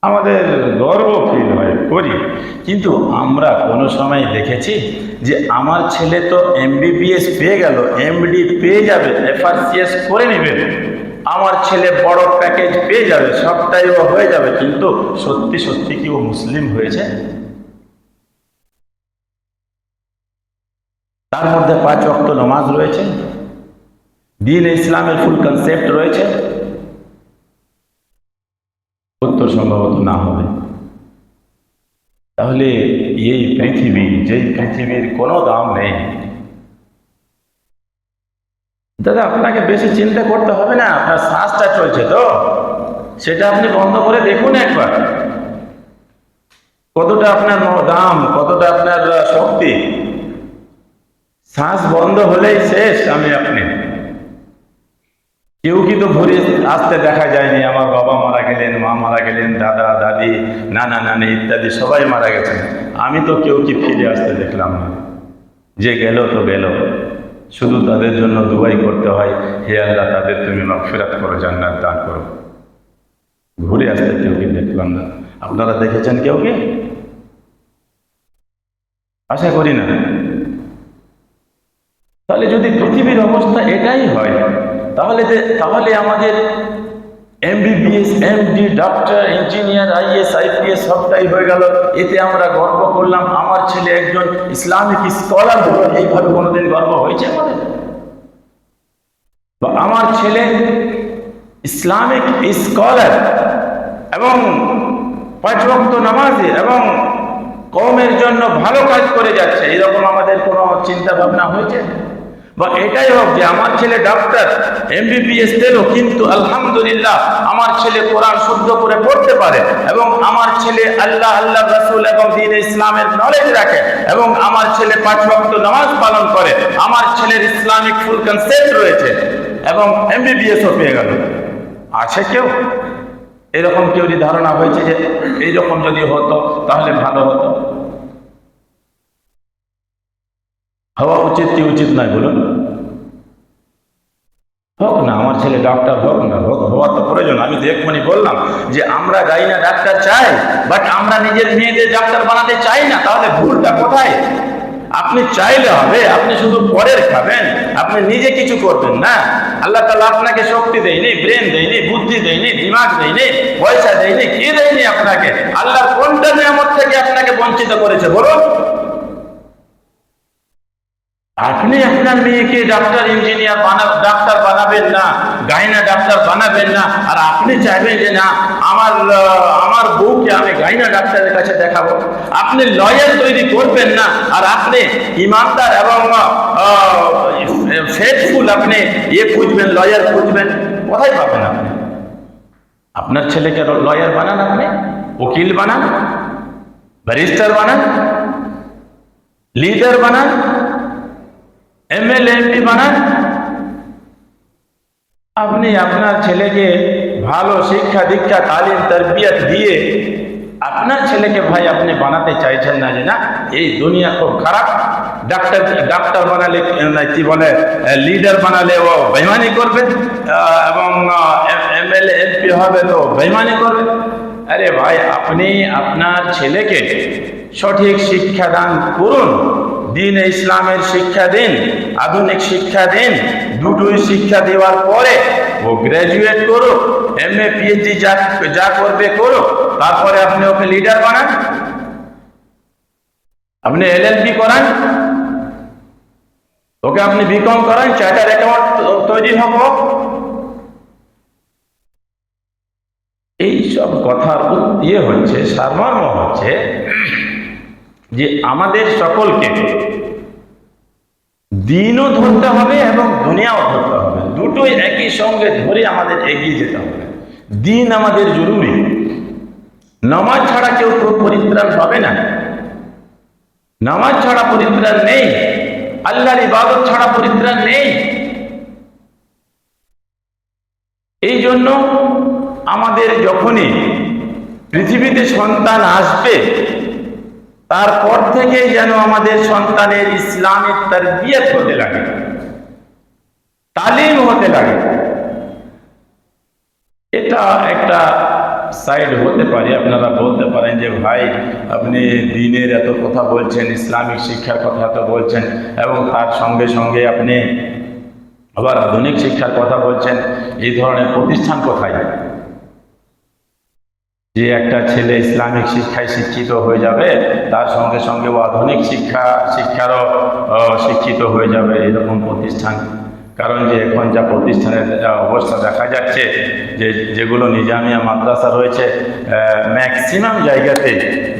আমাদের গর্ব ফিল হয়, করি, কিন্তু আমরা কোনো সময় দেখেছি যে আমার ছেলে তো MBBS পেয়ে গেল, MD পেয়ে যাবে, FRCS করে নেবে, আমার ছেলে বড় প্যাকেজ পেয়ে যাবে, সবটাই ও হয়ে যাবে, কিন্তু সত্যি সত্যি কি ও মুসলিম হয়েছে? তার মধ্যে 5 ওয়াক্ত নামাজ রয়েছে, দ্বীন ইসলামের ফুল কনসেপ্ট রয়েছে? উত্তর সম্ভবত না হবে। তাহলে এই পৃথিবী, যেই পৃথিবীর কোনো দাম নেই, দাদা আপনাকে বেশি চিন্তা করতে হবে না, আপনার শ্বাসটা চলছে তো সেটা আপনি বন্ধ করে দেখুন একবার, কতটা আপনার দাম, কতটা আপনার শক্তি। শ্বাস বন্ধ হলেই শেষ। আমি আপনি কেউ কিন্তু ঘুরে আসতে দেখা যায়নি। আমার বাবা মারা গেলেন, মা মারা গেলেন, দাদা দাদি, নানা নানি ইত্যাদি সবাই মারা গেছেন, আমি তো কেউ কি ফিরে আসতে দেখলাম না। যে গেল তো গেল, শুধু তাদের জন্য দুয়াই করতে হয়, হে আল্লাহ তাদের তুমি মাগফিরাত করো, জান্নাত দান করো। ঘুরে আসতে কেউ কি দেখলাম না। আপনারা দেখেছেন কেউ কি? আশা করি না। তাহলে যদি পৃথিবীর অবস্থা এটাই হয়, তাহলে আমাদের MBBS, MD, doctor, engineer, IAS, IPS সবটাই হয়ে গেল, এতে আমরা গর্ব করলাম, আমার ছেলে একজন ইসলামিক স্কলার হলো, এইভাবে কোনোদিন গর্ব হয়েছে আমাদের? বা আমার ছেলে ইসলামিক স্কলার এবং 5 ওয়াক্ত নামাজি এবং কওমের জন্য ভালো কাজ করে যাচ্ছে, এরকম আমাদের কোনো চিন্তা ভাবনা হয়েছে? বা এটাই হোক যে আমার ছেলে ডাক্তার, MBBS পেল, কিন্তু আলহামদুলিল্লাহ আমার ছেলে কোরআন শুদ্ধ করে পড়তে পারে, এবং আমার ছেলে আল্লাহ, আল্লাহ রাসূল এবং দ্বীন ইসলামের নলেজ রাখে, এবং আমার ছেলে 5 ওয়াক্ত নামাজ পালন করে, আমার ছেলের ইসলামিক ফুল কনসেপ্ট রয়েছে, এবং MBBSও পেয়ে গেল। আছে কেউ এরকম? কেউ ধারণা হয়েছে যে এইরকম যদি হতো তাহলে ভালো হতো? হওয়া উচিত কি উচিত নয় বলুন? হোক না, আমার ছেলে ডাক্তার হোক না, হওয়া তো প্রয়োজন। আমি তো এক্ষুনি বললাম যে আমরা গাইনা ডাক্তার চাই, বাট আমরা নিজের মেয়েদের ডাক্তার বানাতে চাই না। তাহলে ভুলটা কোথায়? আপনি চাইলে হবে, আপনি শুধু পরের খাবেন, আপনি নিজে কিছু করবেন না। আল্লাহ তাআলা আপনাকে শক্তি দেয়নি, ব্রেন দেয়নি, বুদ্ধি দেয়নি, দিমাগ দেয়নি, পয়সা দেয়নি, কি দেয়নি আপনাকে? আল্লাহ কোনটা নিয়ামত থেকে আপনাকে বঞ্চিত করেছে বলুন? আপনি আপনার মেয়েকে ডাক্তার, ইঞ্জিনিয়ার ডাক্তার বানাবেন না, গাইনা ডাক্তার বানাবেন না, আর আপনি চাইবেন যে না আমার বউকে আমি গাইনা ডাক্তারের কাছে দেখাবো। আপনি লয়ার তৈরি করবেন না, আর আপনি ইমানদার এবং ফেথফুল আপনি খুঁজবেন, লয়ার খুঁজবেন, কোথায় পাবেন আপনি? আপনার ছেলেকে লয়ার বানান, আপনি উকিল বানান, ব্যারিস্টার বানান, লিডার বানান, MLA MP বানান। আপনি আপনার ছেলেকে ভালো শিক্ষা দীক্ষা, তালিম, তরবিয়ত দিয়ে আপনার ছেলেকে ভাই আপনি বানাতে চাইছেন না যে না এই দুনিয়া খুব খারাপ, ডাক্তার বানালে কি বলে, লিডার বানালে ও বেঈমানি করবে, এবং MLA MP হবে তো বেঈমানি করবে। আরে ভাই, আপনি আপনার ছেলেকে সঠিক শিক্ষা দান করুন, দ্বীন ইসলামের শিক্ষা দিন, আধুনিক শিক্ষা দিন। দুটোই শিক্ষা দেওয়ার পরে ও গ্র্যাজুয়েট করুক, MA PhD যা করবে করুক, তারপরে আপনি ওকে লিডার বানান, আপনি LLB করান, ওকে আপনি BCom করান, চার্টার অ্যাকাউন্ট তৈরি হব। এইসব কথার হচ্ছে, সারমর্ম হচ্ছে যে আমাদের সকলকে দিনও ধরতে হবে এবং দুনিয়াও ধরতে হবে, দুটোই একই সঙ্গে ধরে আমাদের এগিয়ে যেতে হবে। দিন আমাদের জরুরি, নামাজ ছাড়া কেউ পরিত্রাণ পাবে না, নামাজ ছাড়া পরিত্রাণ নেই, আল্লাহর ইবাদত ছাড়া পরিত্রাণ নেই। এই জন্য আমাদের যখনই পৃথিবীতে সন্তান আসবে, তারপর থেকেই যেন আমাদের সন্তানের ইসলামের তারবিয়ত হতে লাগে, তালিম হতে লাগে। এটা একটা সাইড হতে পারে। আপনারা বলতে পারেন যে ভাই আপনি দ্বীনের এত কথা বলছেন, ইসলামিক শিক্ষার কথা এত বলছেন, এবং তার সঙ্গে সঙ্গে আপনি আবার আধুনিক শিক্ষার কথা বলছেন, এই ধরনের প্রতিষ্ঠান কোথায়? যে একটা ছেলে ইসলামিক শিক্ষায় শিক্ষিত হয়ে যাবে, তার সঙ্গে সঙ্গে ও আধুনিক শিক্ষারও শিক্ষিত হয়ে যাবে, এরকম প্রতিষ্ঠান। কারণ যে এখন যা প্রতিষ্ঠানের অবস্থা দেখা যাচ্ছে, যেগুলো নিজামিয়া মাদ্রাসা রয়েছে,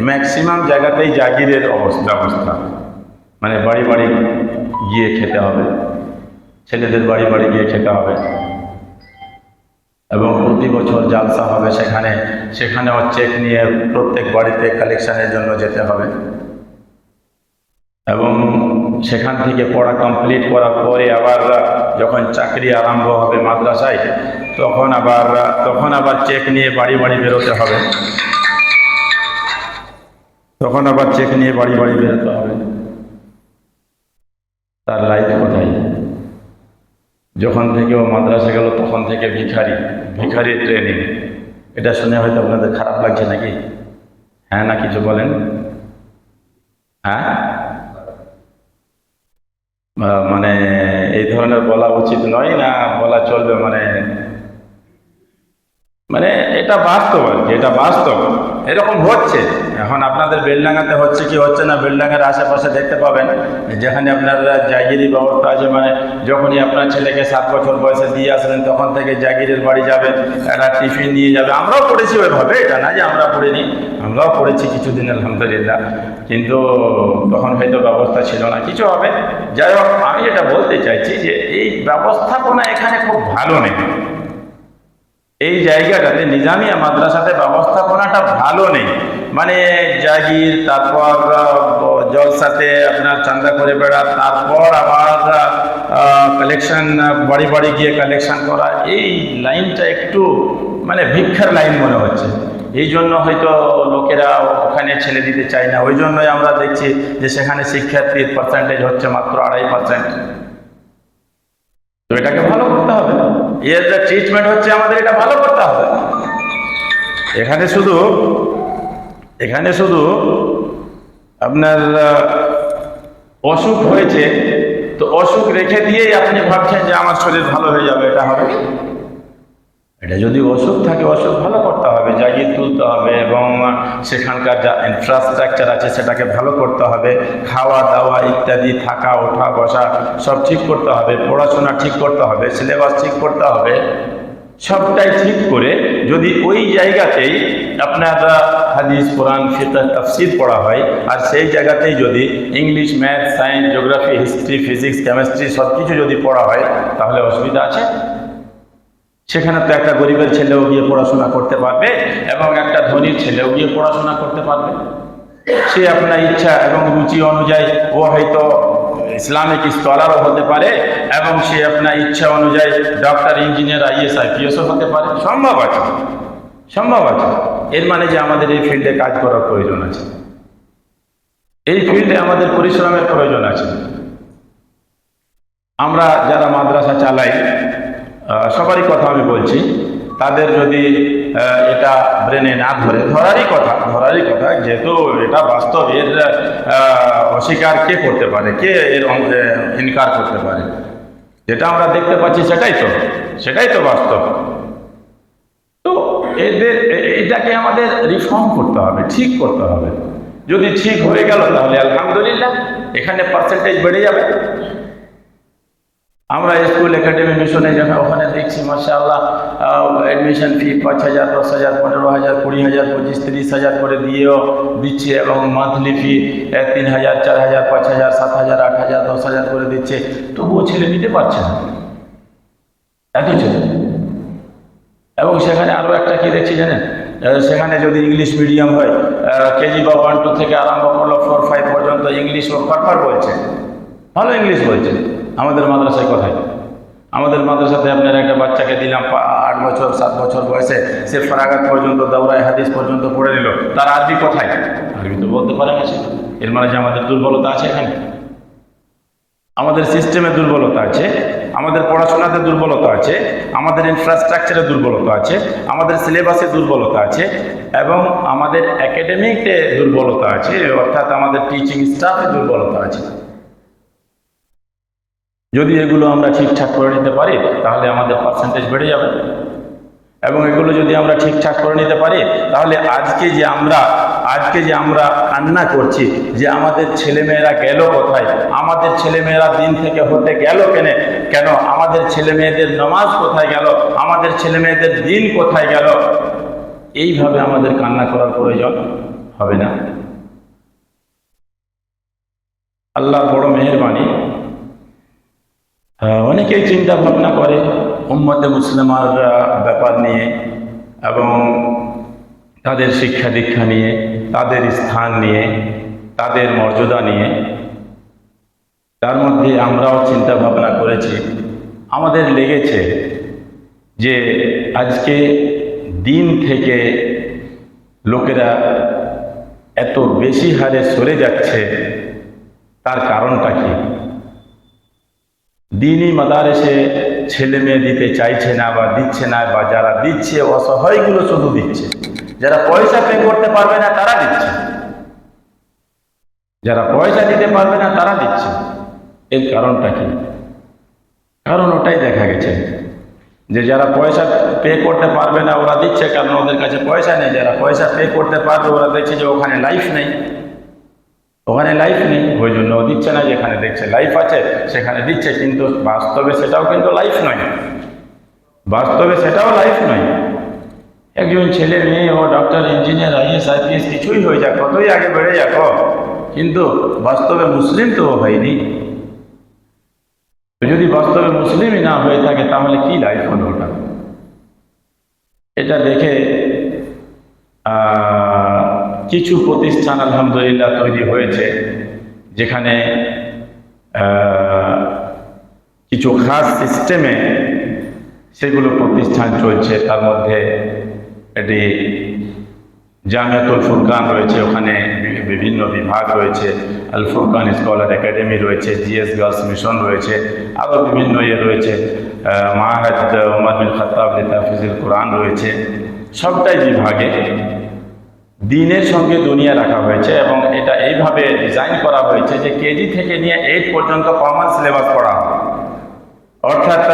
ম্যাক্সিমাম জায়গাতেই জাগিরের ব্যবস্থা, মানে বাড়ি বাড়ি গিয়ে খেতে হবে, ছেলেদের বাড়ি বাড়ি গিয়ে খেতে হবে, এবং প্রতি বছর জালসা হবে, সেখানেও চেক নিয়ে প্রত্যেক বাড়িতে কালেকশনের জন্য যেতে হবে, এবং সেখান থেকে পড়া কমপ্লিট করার পরে আবার যখন চাকরি আরম্ভ হবে মাদ্রাসায়, তখন আবার চেক নিয়ে বাড়ি বাড়ি বেরোতে হবে, তার লাইফ কোথায়? যখন থেকে ও মাদ্রাসা গেল তখন থেকে ভিখারি ট্রেনিং। এটা শুনে হয়তো আপনাদের খারাপ লাগছে নাকি? হ্যাঁ না কিছু বলেন? হ্যাঁ, মানে এই ধরনের বলা উচিত নয় না বলা চলবে? মানে এটা বাস্তব আর কি, এটা বাস্তব, এরকম হচ্ছে। এখন আপনাদের বেলডাঙ্গাতে হচ্ছে কি হচ্ছে না, বেলডাঙ্গার আশেপাশে দেখতে পাবেন যেখানে আপনার জাগিরি ব্যবস্থা আছে, মানে যখনই আপনার ছেলেকে 7 বছর বয়সে দিয়ে আসলেন তখন থেকে জাগিরের বাড়ি যাবে, একটা টিফিন নিয়ে যাবে। আমরাও পড়েছি ওইভাবে, এটা না যে আমরা পড়িনি, আমরাও পড়েছি কিছুদিন আলহামদুলিল্লাহ, কিন্তু তখন হয়তো ব্যবস্থা ছিল না, কিছু হবে। যাই হোক, আমি যেটা বলতে চাইছি যে এই ব্যবস্থাপনা এখানে খুব ভালো নেই, এই জায়গাটাতে নিজামিয়া মাদ্রাসাতে ব্যবস্থাপনাটা ভালো নেই। মানে জাগির, তারপর জলসাতে আপনার চাঁদা করে বেড়া, তারপর আবার কালেকশন, বাড়ি বাড়ি গিয়ে কালেকশন করা, এই লাইনটা একটু মানে ভিক্ষার লাইন মনে হচ্ছে। এই জন্য হয়তো লোকেরা ওখানে ছেড়ে দিতে চায় না। ওই জন্যই আমরা দেখছি যে সেখানে শিক্ষার্থীর পার্সেন্টেজ হচ্ছে মাত্র 2.5%। তো এটাকে ভালো করতে হবে, এর যে ট্রিটমেন্ট হচ্ছে আমাদের, এটা ভালো করতে হবে। এখানে শুধু আপনার অসুখ হয়েছে, তো অসুখ রেখে দিয়েই আপনি ভাবছেন যে আমার শরীর ভালো হয়ে যাবে, এটা হবে? এটা যদি অসুখ থাকে, অসুখ ভালো করতে হবে, জাগিয়ে তুলতে হবে, এবং সেখানকার যা ইনফ্রাস্ট্রাকচার আছে সেটাকে ভালো করতে হবে, খাওয়া দাওয়া ইত্যাদি, থাকা ওঠা বসা সব ঠিক করতে হবে, পড়াশোনা ঠিক করতে হবে, সিলেবাস ঠিক করতে হবে। সবটাই ঠিক করে যদি ওই জায়গাতেই আপনার হাদিস, কোরআন, ফিকহ, তাফসীর পড়া হয়, আর সেই জায়গাতেই যদি English, math, science, geography, history, physics, chemistry সব কিছু যদি পড়া হয়, তাহলে অসুবিধা আছে? সেখানে তো একটা গরিবের ছেলেও গিয়ে পড়াশোনা করতে পারবে এবং একটা ধনীর ছেলেও গিয়ে পড়াশোনা করতে পারবে। সে আপনার ইচ্ছা এবং রুচি অনুযায়ী ও হয়তো ইসলামিক স্কলারও হতে পারে, এবং সে আপনার ইচ্ছা অনুযায়ী ডক্টর, ইঞ্জিনিয়ার, IAS, IPSও হতে পারে। সম্ভব আছে। এর মানে যে আমাদের এই ফিল্ডে কাজ করার প্রয়োজন আছে, এই ফিল্ডে আমাদের পরিশ্রমের প্রয়োজন আছে। আমরা যারা মাদ্রাসা চালাই, সবারই কথা আমি বলছি, তাদের যদি এটা ব্রেনে না ধরারই কথা, যেহেতু এটা বাস্তব, এর অস্বীকার কে করতে পারে, কে এর ইনকার করতে পারে? যেটা আমরা দেখতে পাচ্ছি সেটাই তো বাস্তব। তো এটাকে আমাদের রিফর্ম করতে হবে, ঠিক করতে হবে। যদি ঠিক হয়ে গেল তাহলে আলহামদুলিল্লাহ, এখানে পার্সেন্টেজ বেড়ে যাবে। আমরা স্কুল, একাডেমি, মিশনে যারা ওখানে দেখছি মাশাআল্লাহ অ্যাডমিশন ফি 5,000, 10,000, 15,000, 20,000, 25,000, 30,000 করে দিচ্ছে, এবং মান্থলি ফি 3,000, 4,000, 5,000, 7,000, 8,000, 10,000 করে দিচ্ছে। তবুও ছেলে দিতে পারছে না, এত ছেলে। এবং সেখানে আরও একটা কি দেখছি জানেন, সেখানে যদি ইংলিশ মিডিয়াম হয়, কেজি বা 1, 2 থেকে আরম্ভ করলো 4, 5 পর্যন্ত ইংলিশ ও ফারফার বলছে, ভালো ইংলিশ বলছে। আমাদের মাদ্রাসায় কোথায়? আমাদের মাদ্রাসাতে আপনার একটা বাচ্চাকে দিলাম 8 বছর 7 বছর বয়সে, সে ফারাগাত পর্যন্ত দাওরায়ে হাদিস পর্যন্ত পড়ে নিল, তার আরবি কোথায়? আরবি তো বলতে পারে না সে। এর মানে যে আমাদের দুর্বলতা আছে এখানে, আমাদের সিস্টেমে দুর্বলতা আছে, আমাদের পড়াশোনাতে দুর্বলতা আছে, আমাদের ইনফ্রাস্ট্রাকচারে দুর্বলতা আছে, আমাদের সিলেবাসে দুর্বলতা আছে, এবং আমাদের একাডেমিকে দুর্বলতা আছে, অর্থাৎ আমাদের টিচিং স্টাফে দুর্বলতা আছে। যদি এগুলো আমরা ঠিকঠাক করে নিতে পারি তাহলে আমাদের পার্সেন্টেজ বেড়ে যাবে, এবং এগুলো যদি আমরা ঠিকঠাক করে নিতে পারি তাহলে আজকে যে আমরা কান্না করছি যে আমাদের ছেলেমেয়েরা গেল কোথায়, আমাদের ছেলেমেয়েরা দিন থেকে হতে গেল কেন, আমাদের ছেলেমেয়েদের নামাজ কোথায় গেল, আমাদের ছেলেমেয়েদের দিন কোথায় গেল, এইভাবে আমাদের কান্না করার প্রয়োজন হবে না। আল্লাহর বড় মেহেরবানি, অনেকেই চিন্তা ভাবনা করে উম্মতে মুসলিমার ব্যাপার নিয়ে এবং তাদের শিক্ষা দীক্ষা নিয়ে, তাদের স্থান নিয়ে, তাদের মর্যাদা নিয়ে। তার মধ্যে আমরাও চিন্তা ভাবনা করেছি, আমাদের লেগেছে যে আজকে দিন থেকে লোকেরা এত বেশি হারে সরে যাচ্ছে, তার কারণটা কি? দিনই মাদারেসে ছেলে মেয়ে দিতে চাইছে না বা দিচ্ছে না, বা যারা দিচ্ছে অসহায়গুলো শুধু দিচ্ছে, যারা পয়সা পে করতে পারবে না তারা দিচ্ছে, যারা পয়সা দিতে পারবে না তারা দিচ্ছে। এর কারণটা কি? কারণ ওটাই দেখা গেছে যে যারা পয়সা পে করতে পারবে না ওরা দিচ্ছে, কারণ ওদের কাছে পয়সা নেই। যারা পয়সা পে করতে পারবে ওরা দেখছে যে ওখানে লাইফ নেই, ওই জন্য ও দিচ্ছে না। যেখানে দেখছে লাইফ আছে সেখানে দিচ্ছে, কিন্তু বাস্তবে সেটাও কিন্তু লাইফ নয়, বাস্তবে সেটাও লাইফ নয়। একজন ছেলে মেয়ে ও ডক্টর, ইঞ্জিনিয়ার, IAS IPS কিছুই হয়ে যাক, কতই আগে বেড়ে যাক, কিন্তু বাস্তবে মুসলিম তো হয়নি। যদি বাস্তবে মুসলিমই না হয়ে থাকে তাহলে কি লাইফ হলো ওটা? এটা দেখে কিছু প্রতিষ্ঠান আলহামদুলিল্লাহ তৈরি হয়েছে, যেখানে কিছু খাস সিস্টেমে সেগুলো প্রতিষ্ঠান চলছে। তার মধ্যে এটি জামিয়াতুল ফুরকান রয়েছে, ওখানে বিভিন্ন বিভাগ রয়েছে, আল ফুরকান স্কলার একাডেমি রয়েছে, GS গার্লস মিশন রয়েছে, আরও বিভিন্ন রয়েছে, মাহাদ ওমর বিন খাত্তাব লিতাহফিজুল কোরআন রয়েছে। সবটাই বিভাগে দিনের সঙ্গে দুনিয়া রাখা হয়েছে, এবং এটা এইভাবে ডিজাইন করা হয়েছে যে কেজি থেকে নিয়ে 8 পর্যন্ত কমন সিলেবাস পড়া হবে, অর্থাৎ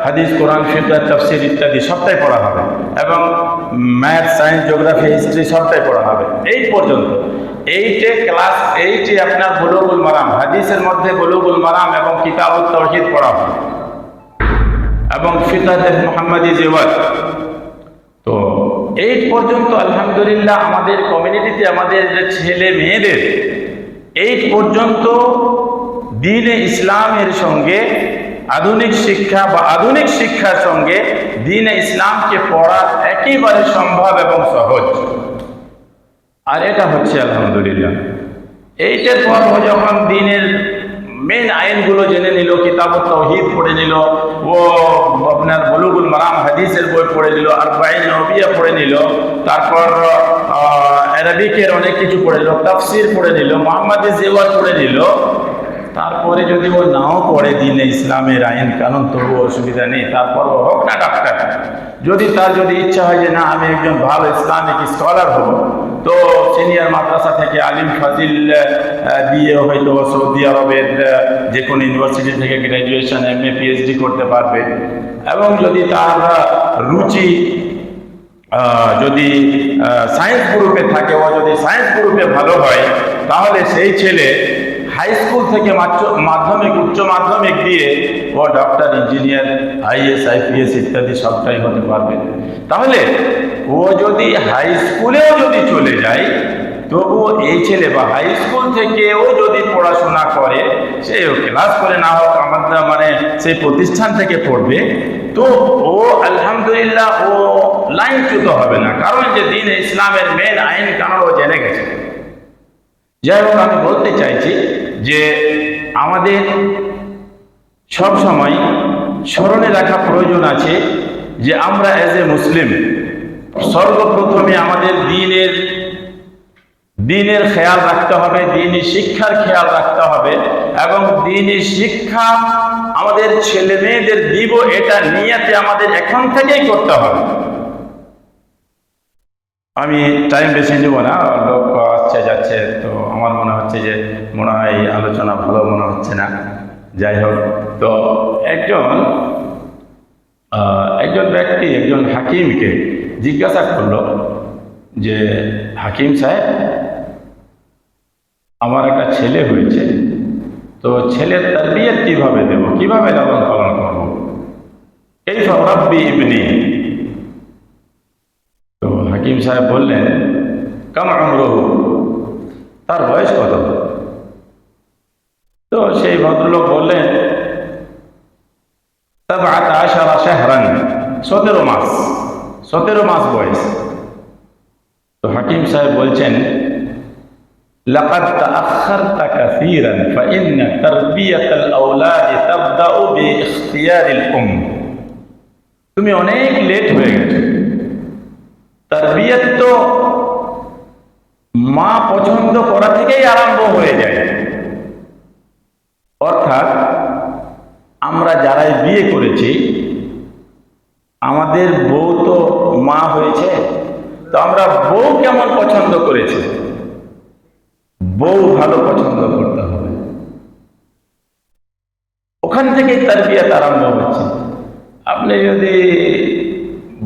হাদিস, কোরআন, ফিকহ, তাফসীর ইত্যাদি সবটাই পড়া হবে, এবং ম্যাথ, সায়েন্স, জিওগ্রাফি, হিস্ট্রি সবটাই পড়া হবে 8 পর্যন্ত। ক্লাস 8 আপনার বুলুগুল মারাম, হাদিসের মধ্যে বুলুগুল মারাম এবং কিতাবুত তাওহীদ পড়া হবে, এবং ফিকহ মুহাম্মাদি জিওয়াদ। তো 8 পর্যন্ত আলহামদুলিল্লাহ আমাদের কমিউনিটিতে আমাদের ছেলে মেয়েদের 8 পর্যন্ত দ্বীনে ইসলামের সঙ্গে আধুনিক শিক্ষা বা আধুনিক শিক্ষার সঙ্গে দ্বীনে ইসলামকে পড়া একেবারে সম্ভব এবং সহজ। আর এটা হচ্ছে আলহামদুলিল্লাহ 8-এর পর যখন দ্বীনের মেন আইনগুলো জেনে নিল, কিতাবুত তাওহীদ পড়ে নিল, ও আপনার বুলুগুল মারাম হাদিসের বই পড়ে নিল, আরবাঈন নওবিয়া পড়ে নিল, তারপর আরবিকের অনেক কিছু পড়ে নিল, তাফসীর পড়ে নিল, মুহাম্মাদি জিওয়াদ পড়ে নিল। তারপরে যদি ও নাও পড়ে দ্বীনে ইসলামের আইন কানুন, তবু অসুবিধা নেই, তারপর ও হোক না ডাক্তার। যদি ইচ্ছা হয় যে না আমি একজন ভালো ইসলামিক স্কলার হব, তো সিনিয়র মাদ্রাসা থেকে আলিম ফাজিল দিয়ে হয়তো সৌদি আরবের যে কোনো ইউনিভার্সিটি থেকে গ্র্যাজুয়েশন, MA, PhD করতে পারবে। এবং যদি তার রুচি যদি সায়েন্স গ্রুপে থাকে, ও যদি সায়েন্স গ্রুপে ভালো হয়, তাহলে সেই ছেলে হাই স্কুল থেকে মাধ্যমিক, উচ্চ মাধ্যমিক দিয়ে ও ডক্টর, ইঞ্জিনিয়ার, IAS IPS ইত্যাদি সবটাই হতে পারবে। তাহলে ও যদি হাই স্কুলেও যদি চলে যায়, তবুও এই ছেলে বা হাই স্কুল থেকেও যদি পড়াশোনা করে, সে ক্লাস করে না হোক আমাদের মানে সেই প্রতিষ্ঠান থেকে পড়বে, তো ও আলহামদুলিল্লাহ ও লাইনচ্যুত হবে না, কারণ যে দ্বীনে ইসলামের মেন আইন কানুন ও জেনে গেছে। যাই হোক, আমি বলতে চাইছি যে আমাদের সব সময় স্মরণে রাখা প্রয়োজন আছে যে আমরা এজ এ মুসলিম সর্বপ্রথমে আমাদের দিনের খেয়াল রাখতে হবে, দিনের শিক্ষার খেয়াল রাখতে হবে, এবং দিনের শিক্ষা আমাদের ছেলে মেয়েদের দিব, এটা নিয়তে আমাদের এখন থেকেই করতে হবে। আমি টাইম বেশি নেব না, লোক আসছে যাচ্ছে, তো আমার মনে হচ্ছে যে মনে হয় এই আলোচনা ভালো মনে হচ্ছে না। যাই হোক, তো একজন ব্যক্তি একজন হাকিমকে জিজ্ঞাসা করলো যে, হাকিম সাহেব, আমার একটা ছেলে হয়েছে, তো ছেলের তারবিয়ত কিভাবে দেব, কিভাবে লালন পালন করবো, কাইফা রাব্বি ইবনি। তো হাকিম সাহেব বললেন, কাম আমরুহু, তার বয়স কত? তো সেই ভদ্রলোক বললেন, 17 শাহরান, 17 মাস, 17 মাস বয়স। তো হাকিম সাহেব বলছেন, লাকাদ তাআখারতা কাসীরান ফাইন্না তারবিয়াতাল আওলাদি তাবদাউ বিইখতিয়ারিল তুমি অনেক লেট হয়ে গেছো। তারবিয়ত তো মা পছন্দ করা থেকেই আরম্ভ হয়ে যায়। অর্থাৎ আমরা যারাই বিয়ে করেছি, আমাদের বউ তো মা হয়েছে, তো আমরা বউ কেমন পছন্দ করেছি, বউ ভালো পছন্দ করতে হবে, ওখান থেকেই তারবিয়ত আরম্ভ হচ্ছে। আপনি যদি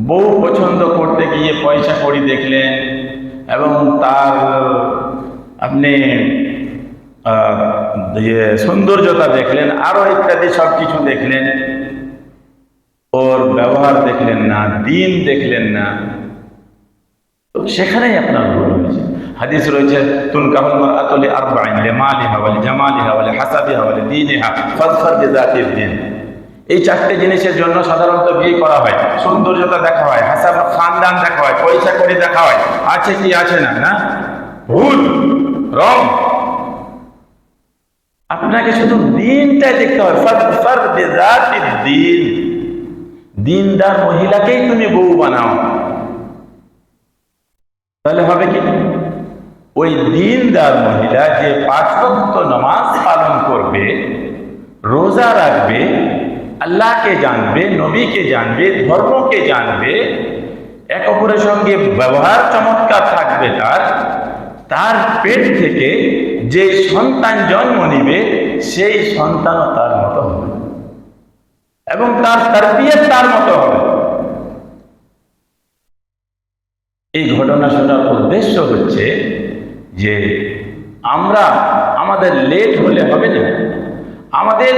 বউ পছন্দ করতে গিয়ে পয়সা কড়ি দেখলেন এবং তার আপনি সৌন্দর্যতা দেখলেন, আরো ইত্যাদি সব কিছু দেখলেন, ওর ব্যবহার দেখলেন না, দিন দেখলেন না, তো সেখানেই আপনার ভুল হয়েছে। হাদিস রয়েছে, তুনকাহুল মারআতু লিআরবাইন, লিমালিহা ওয়া লিজামালিহা ওয়া লিহাসাবিহা ওয়া লিদীনিহা ফাযফার বিযাতিদ দ্বীন। এই 4টে জিনিসের জন্য সাধারণত বিয়ে করা হয়। সৌন্দর্যতা দেখা হয়, হাসাব খানদান দেখা হয়, পয়সা কড়ি দেখা হয়, আছে কি আছে না, না ভুল রং। আপনাকে শুধু দিনটাই দেখতে হয়। ফাযফার বিযাতিদ দ্বীন, দিনদার মহিলাকেই তুমি বউ বানাও, তাহলে হবে কি, ওই দিনদার মহিলা যে 5 ওয়াক্ত নামাজ পালন করবে, রোজা রাখবে, আল্লাহকে জানবে, নবীকে জানবে, ধর্মকে জানবে, এক অপরের সঙ্গে ব্যবহার চমৎকার থাকবে, তার পেট থেকে যে সন্তান জন্ম নিবে সেই সন্তানও তার মতো হবে এবং তার তারবিয়ত তার মতো হবে। এই ঘটনা শোনার উদ্দেশ্য হচ্ছে যে আমাদের লেট হলে হবে না, আমাদের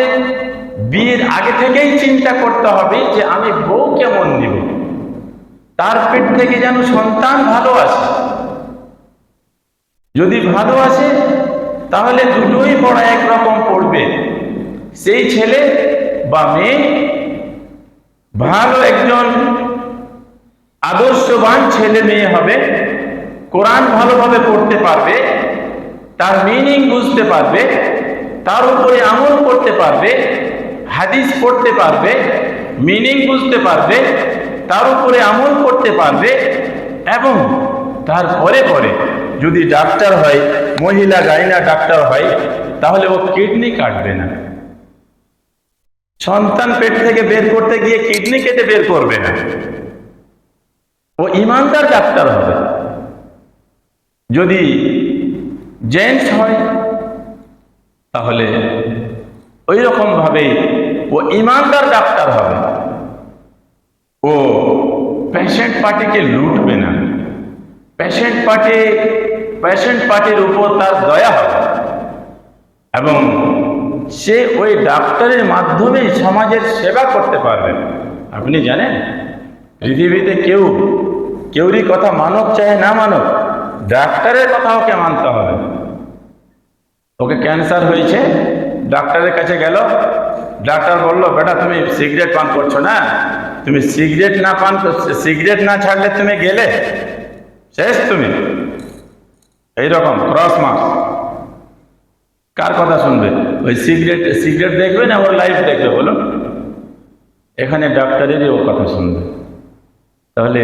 বিয়ের আগে থেকেই চিন্তা করতে হবে যে আমি বউ কেমন নিব, তার পেট থেকে যেন সন্তান ভালো আসে। যদি ভালো আসে তাহলে দুটোই পড়া একরকম পড়বে, সেই ছেলে বা মেয়ে ভালো একজন আদর্শবান ছেলে মেয়ে হবে, কোরআন ভালোভাবে পড়তে পারবে, তার মিনিং বুঝতে পারবে, তার উপরে আমল করতে পারবে, হাদিস পড়তে পারবে, মিনিং বুঝতে পারবে, তার উপরে আমল করতে পারবে, এবং তারপরে পরে যদি ডাক্তার হয়, মহিলা গাইনা ডাক্তার হয়, তাহলে ও কিডনি কাটবে না, সন্তান পেট থেকে বের করতে গিয়ে কিডনি কেটে বের করবে না, ও ইমানদার ডাক্তার হবে। যদি জেন্টস হয় তাহলে ওই রকম ভাবে ও ইমানদার ডাক্তার হবে, ও পেশেন্ট পার্টিকে লুটবে না, পেশেন্ট পার্টির উপর তার দয়া হবে এবং সে ওই ডাক্তারের মাধ্যমে সমাজের সেবা করতে পারবে। আপনি জানেন, পৃথিবীতে কেউরই কথা মানব চাহে না মানব, ডাক্তারের কথা ওকে মানতে হবে। ওকে ক্যান্সার হয়েছে, ডাক্তারের কাছে গেল, ডাক্তার বলল, বেটা তুমি সিগারেট পান করছো না, তুমি সিগারেট না ছাড়লে তুমি গেলে শেষ, তুমি এইরকম ক্রস মার্ক। কার কথা শুনবে? ওই সিগারেট দেখবে না ওর লাইফ দেখবে? বলুন, এখানে ডাক্তারেরও কথা শুনবে। তাহলে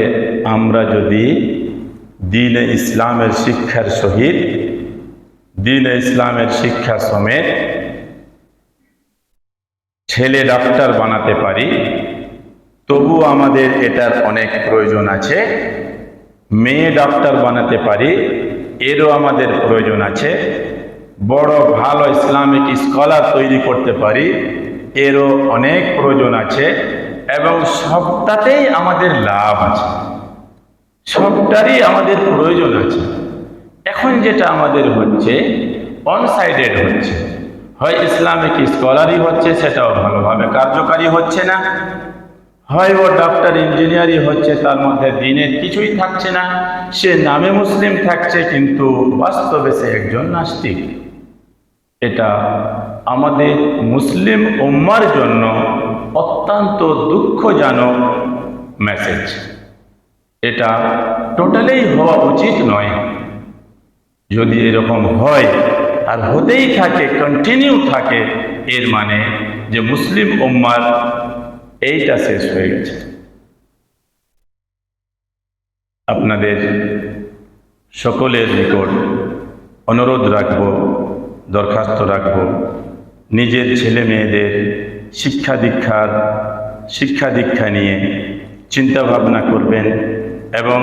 আমরা যদি দ্বীন ইসলামের শিক্ষার সহিত, দ্বীন ইসলামের শিক্ষা সমেত ছেলে ডাক্তার বানাতে পারি, তবু আমাদের এটার অনেক প্রয়োজন আছে। মেয়ে ডাক্তার বানাতে পারি, এরও আমাদের প্রয়োজন আছে। বড় ভালো ইসলামিক স্কলার তৈরি করতে পারি, এরও অনেক প্রয়োজন আছে। এবং সবটাতেই আমাদের লাভ আছে, সবটারই আমাদের প্রয়োজন আছে। এখন যেটা আমাদের হচ্ছে অন সাইডেড হচ্ছে, হয় ইসলামিক স্কলারই হচ্ছে, সেটাও ভালোভাবে কার্যকারী হচ্ছে না, হয় ও ডাক্তার ইঞ্জিনিয়ারই হচ্ছে, তার মধ্যে দ্বীনের কিছুই থাকছে না। সে নামে মুসলিম থাকছে কিন্তু বাস্তবে সে একজন নাস্তিক। এটা আমাদের মুসলিম উম্মার জন্য অত্যন্ত দুঃখজনক মেসেজ। এটা টোটালি হওয়া উচিত নয়। যদি এরকম হয় আর হতেই থাকে, কন্টিনিউ থাকে, এর মানে যে মুসলিম উম্মার এইটা শেষ হয়ে গেছে। আপনাদের সকলের নিকট অনুরোধ রাখব, দরখাস্ত রাখব, নিজের ছেলে মেয়েদের শিক্ষা দীক্ষা নিয়ে চিন্তা ভাবনা করবেন এবং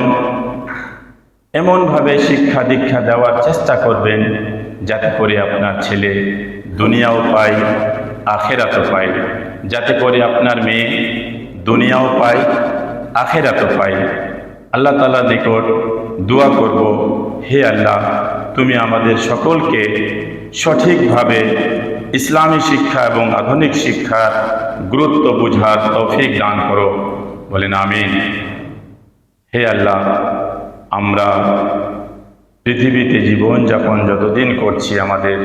এমনভাবে শিক্ষা দীক্ষা দেওয়ার চেষ্টা করবেন যাতে করে আপনার ছেলে দুনিয়াও পায়, আখেরাতও পায়, যাতে করে আপনার মেয়ে দুনিয়াও পায়, আখেরাতও পায়। আল্লাহ তাআলার নিকট দোয়া করব, হে আল্লাহ, তুমি আমাদের সকলকে সঠিকভাবে ইসলামী শিক্ষা এবং আধুনিক শিক্ষার গুরুত্ব বুঝার তৌফিক দান করো। বলেন আমিন। হে আল্লাহ, আমরা পৃথিবীতে জীবনযাপন যতদিন করছি, আমাদের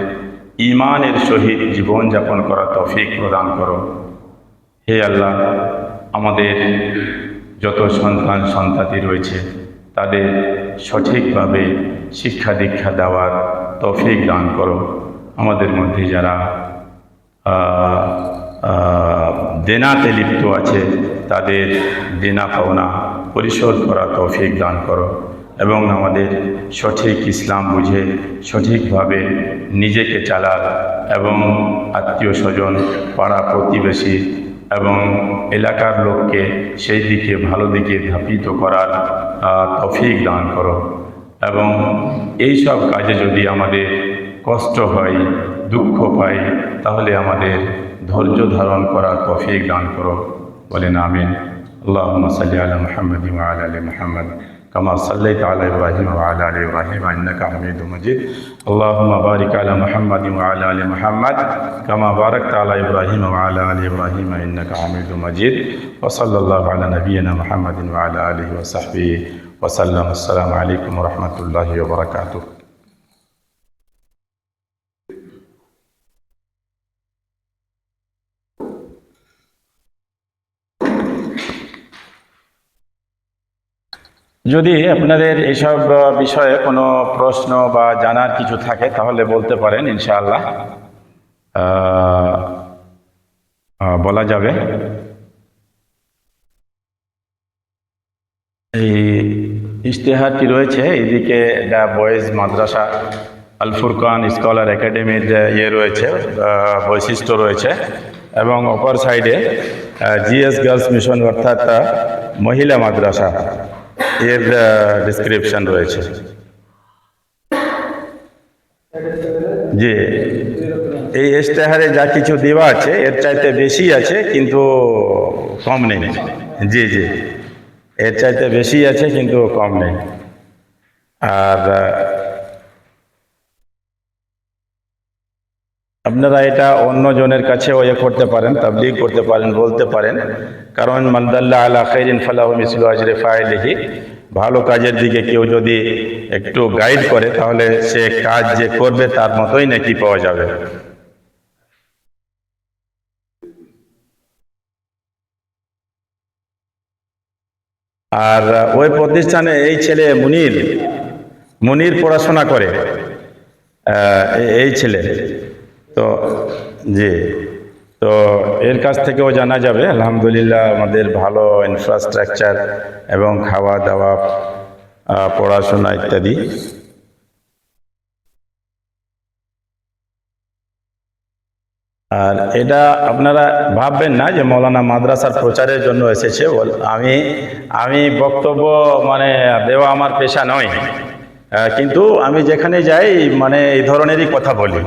ঈমানের সহিত জীবনযাপন করার তৌফিক প্রদান করো। হে আল্লাহ, আমাদের যত সন্তান সন্ততি রয়েছে তাদের সঠিকভাবে শিক্ষা দীক্ষা দেওয়ার তৌফিক দান করো। আমাদের মধ্যে যারা দেনাতে লিপ্ত আছে তাদের দেনা পাওনা পরিশোধ করার তৌফিক দান করো এবং আমাদের সঠিক ইসলাম বুঝে সঠিকভাবে নিজেকে চালার এবং আত্মীয় স্বজন, পাড়া প্রতিবেশী এবং এলাকার লোককে সেই দিকে ভালো দিকে ধাপিত করার তৌফিক দান করো। এবং এই সব কাজে যদি আমাদের কষ্ট হয়, দুঃখ পাই, তাহলে আমাদের ধৈর্য ধারণ করার তৌফিক দান করো। বলেন আমিন। আল্লাহুম্মা সাল্লি আলা মুহাম্মাদিন ওয়া আলা আলি মুহাম্মাদ কামা সাল্লাইতা আলা ইব্রাহিম ওয়া আলা আলি ইব্রাহিম ইন্নাকা হামিদুম মাজিদ। আল্লাহুম্মা বারিক আলা মুহাম্মাদিন ওয়া আলা আলি মুহাম্মাদ কামা বারাকতা আলা ইব্রাহিম ওয়া আলা আলি ইব্রাহিম ইন্নাকা হামিদুম মাজিদ। ওয়া সাল্লাল্লাহু আলা নাবিয়িনা মুহাম্মাদিন ওয়া আলা আলিহি ওয়া সাহবিহি ওয়া সাল্লাম। আসসালামু আলাইকুম ওয়া রাহমাতুল্লাহি ওয়া বারাকাতুহু। যদি আপনাদের এইসব বিষয়ে কোনো প্রশ্ন বা জানার কিছু থাকে তাহলে বলতে পারেন, ইনশাআল্লাহ বলা যাবে। এই ইশতেহারটি রয়েছে, এদিকে the boys Madrasa Al Furqan scholar একাডেমির রয়েছে, বৈশিষ্ট্য রয়েছে, এবং অপর সাইডে জিএস গার্লস মিশন অর্থাৎ মহিলা মাদ্রাসা এর ডিসক্রিপশন রয়েছে। জি, এই ইশতেহারে যা কিছু দেওয়া আছে এর চাইতে বেশি আছে কিন্তু কম নেই। জি জি, এর চাইতে বেশি আছে কিন্তু কম নেই। আর আপনারা এটা অন্য জনের কাছেও করতে পারেন, তাবলীগ করতে পারেন, বলতে পারেন। কারণ মান দাল্লা আলা খাইরিন ফালাহু মিসলু আজরি ফাইলিহি, ভালো কাজের দিকে কেউ যদি একটু গাইড করে তাহলে সে কাজ যে করবে তার মতোই নেকি পাওয়া যাবে। আর ওই প্রতিষ্ঠানে এই ছেলে মুনির পড়াশোনা করে, এই ছেলে তো জি, তো এর কাছ থেকেও জানা যাবে আলহামদুলিল্লাহ আমাদের ভালো ইনফ্রাস্ট্রাকচার এবং খাওয়া দাওয়া, পড়াশোনা ইত্যাদি। আর এটা আপনারা ভাববেন না যে মৌলানা মাদ্রাসার প্রচারের জন্য এসেছে। আমি আমি বক্তব্য মানে দেওয়া আমার পেশা নয়, কিন্তু আমি যেখানে যাই মানে এই ধরনেরই কথা বলি।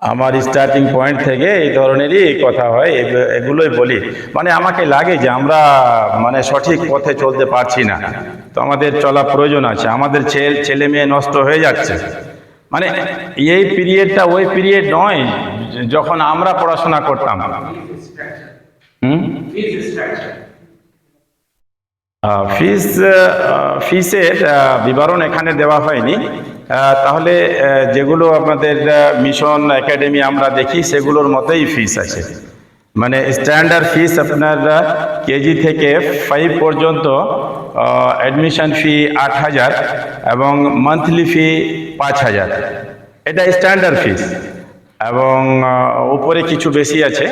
আমার স্টার্টিং পয়েন্ট থেকে এই ধরনেরই কথা হয়, এগুলোই বলি। মানে আমাকে লাগে যে আমরা মানে সঠিক পথে চলতে পারছি না, তো আমাদের চলা প্রয়োজন আছে। আমাদের ছেলে মেয়ে নষ্ট হয়ে যাচ্ছে। মানে এই পিরিয়ডটা ওই পিরিয়ড নয় যখন আমরা পড়াশোনা করতাম। ফিসের বিবরণ এখানে দেওয়া হয়নি। তাহলে যেগুলো আপনাদের মিশন একাডেমি আমরা দেখি সেগুলোর মতোই ফিস আছে। মানে স্ট্যান্ডার্ড ফিস আপনার কেজি থেকে 5 পর্যন্ত অ্যাডমিশন ফি 8,000 এবং মান্থলি ফি 5,000। এটা স্ট্যান্ডার্ড ফিস, এবং উপরে কিছু বেশি আছে।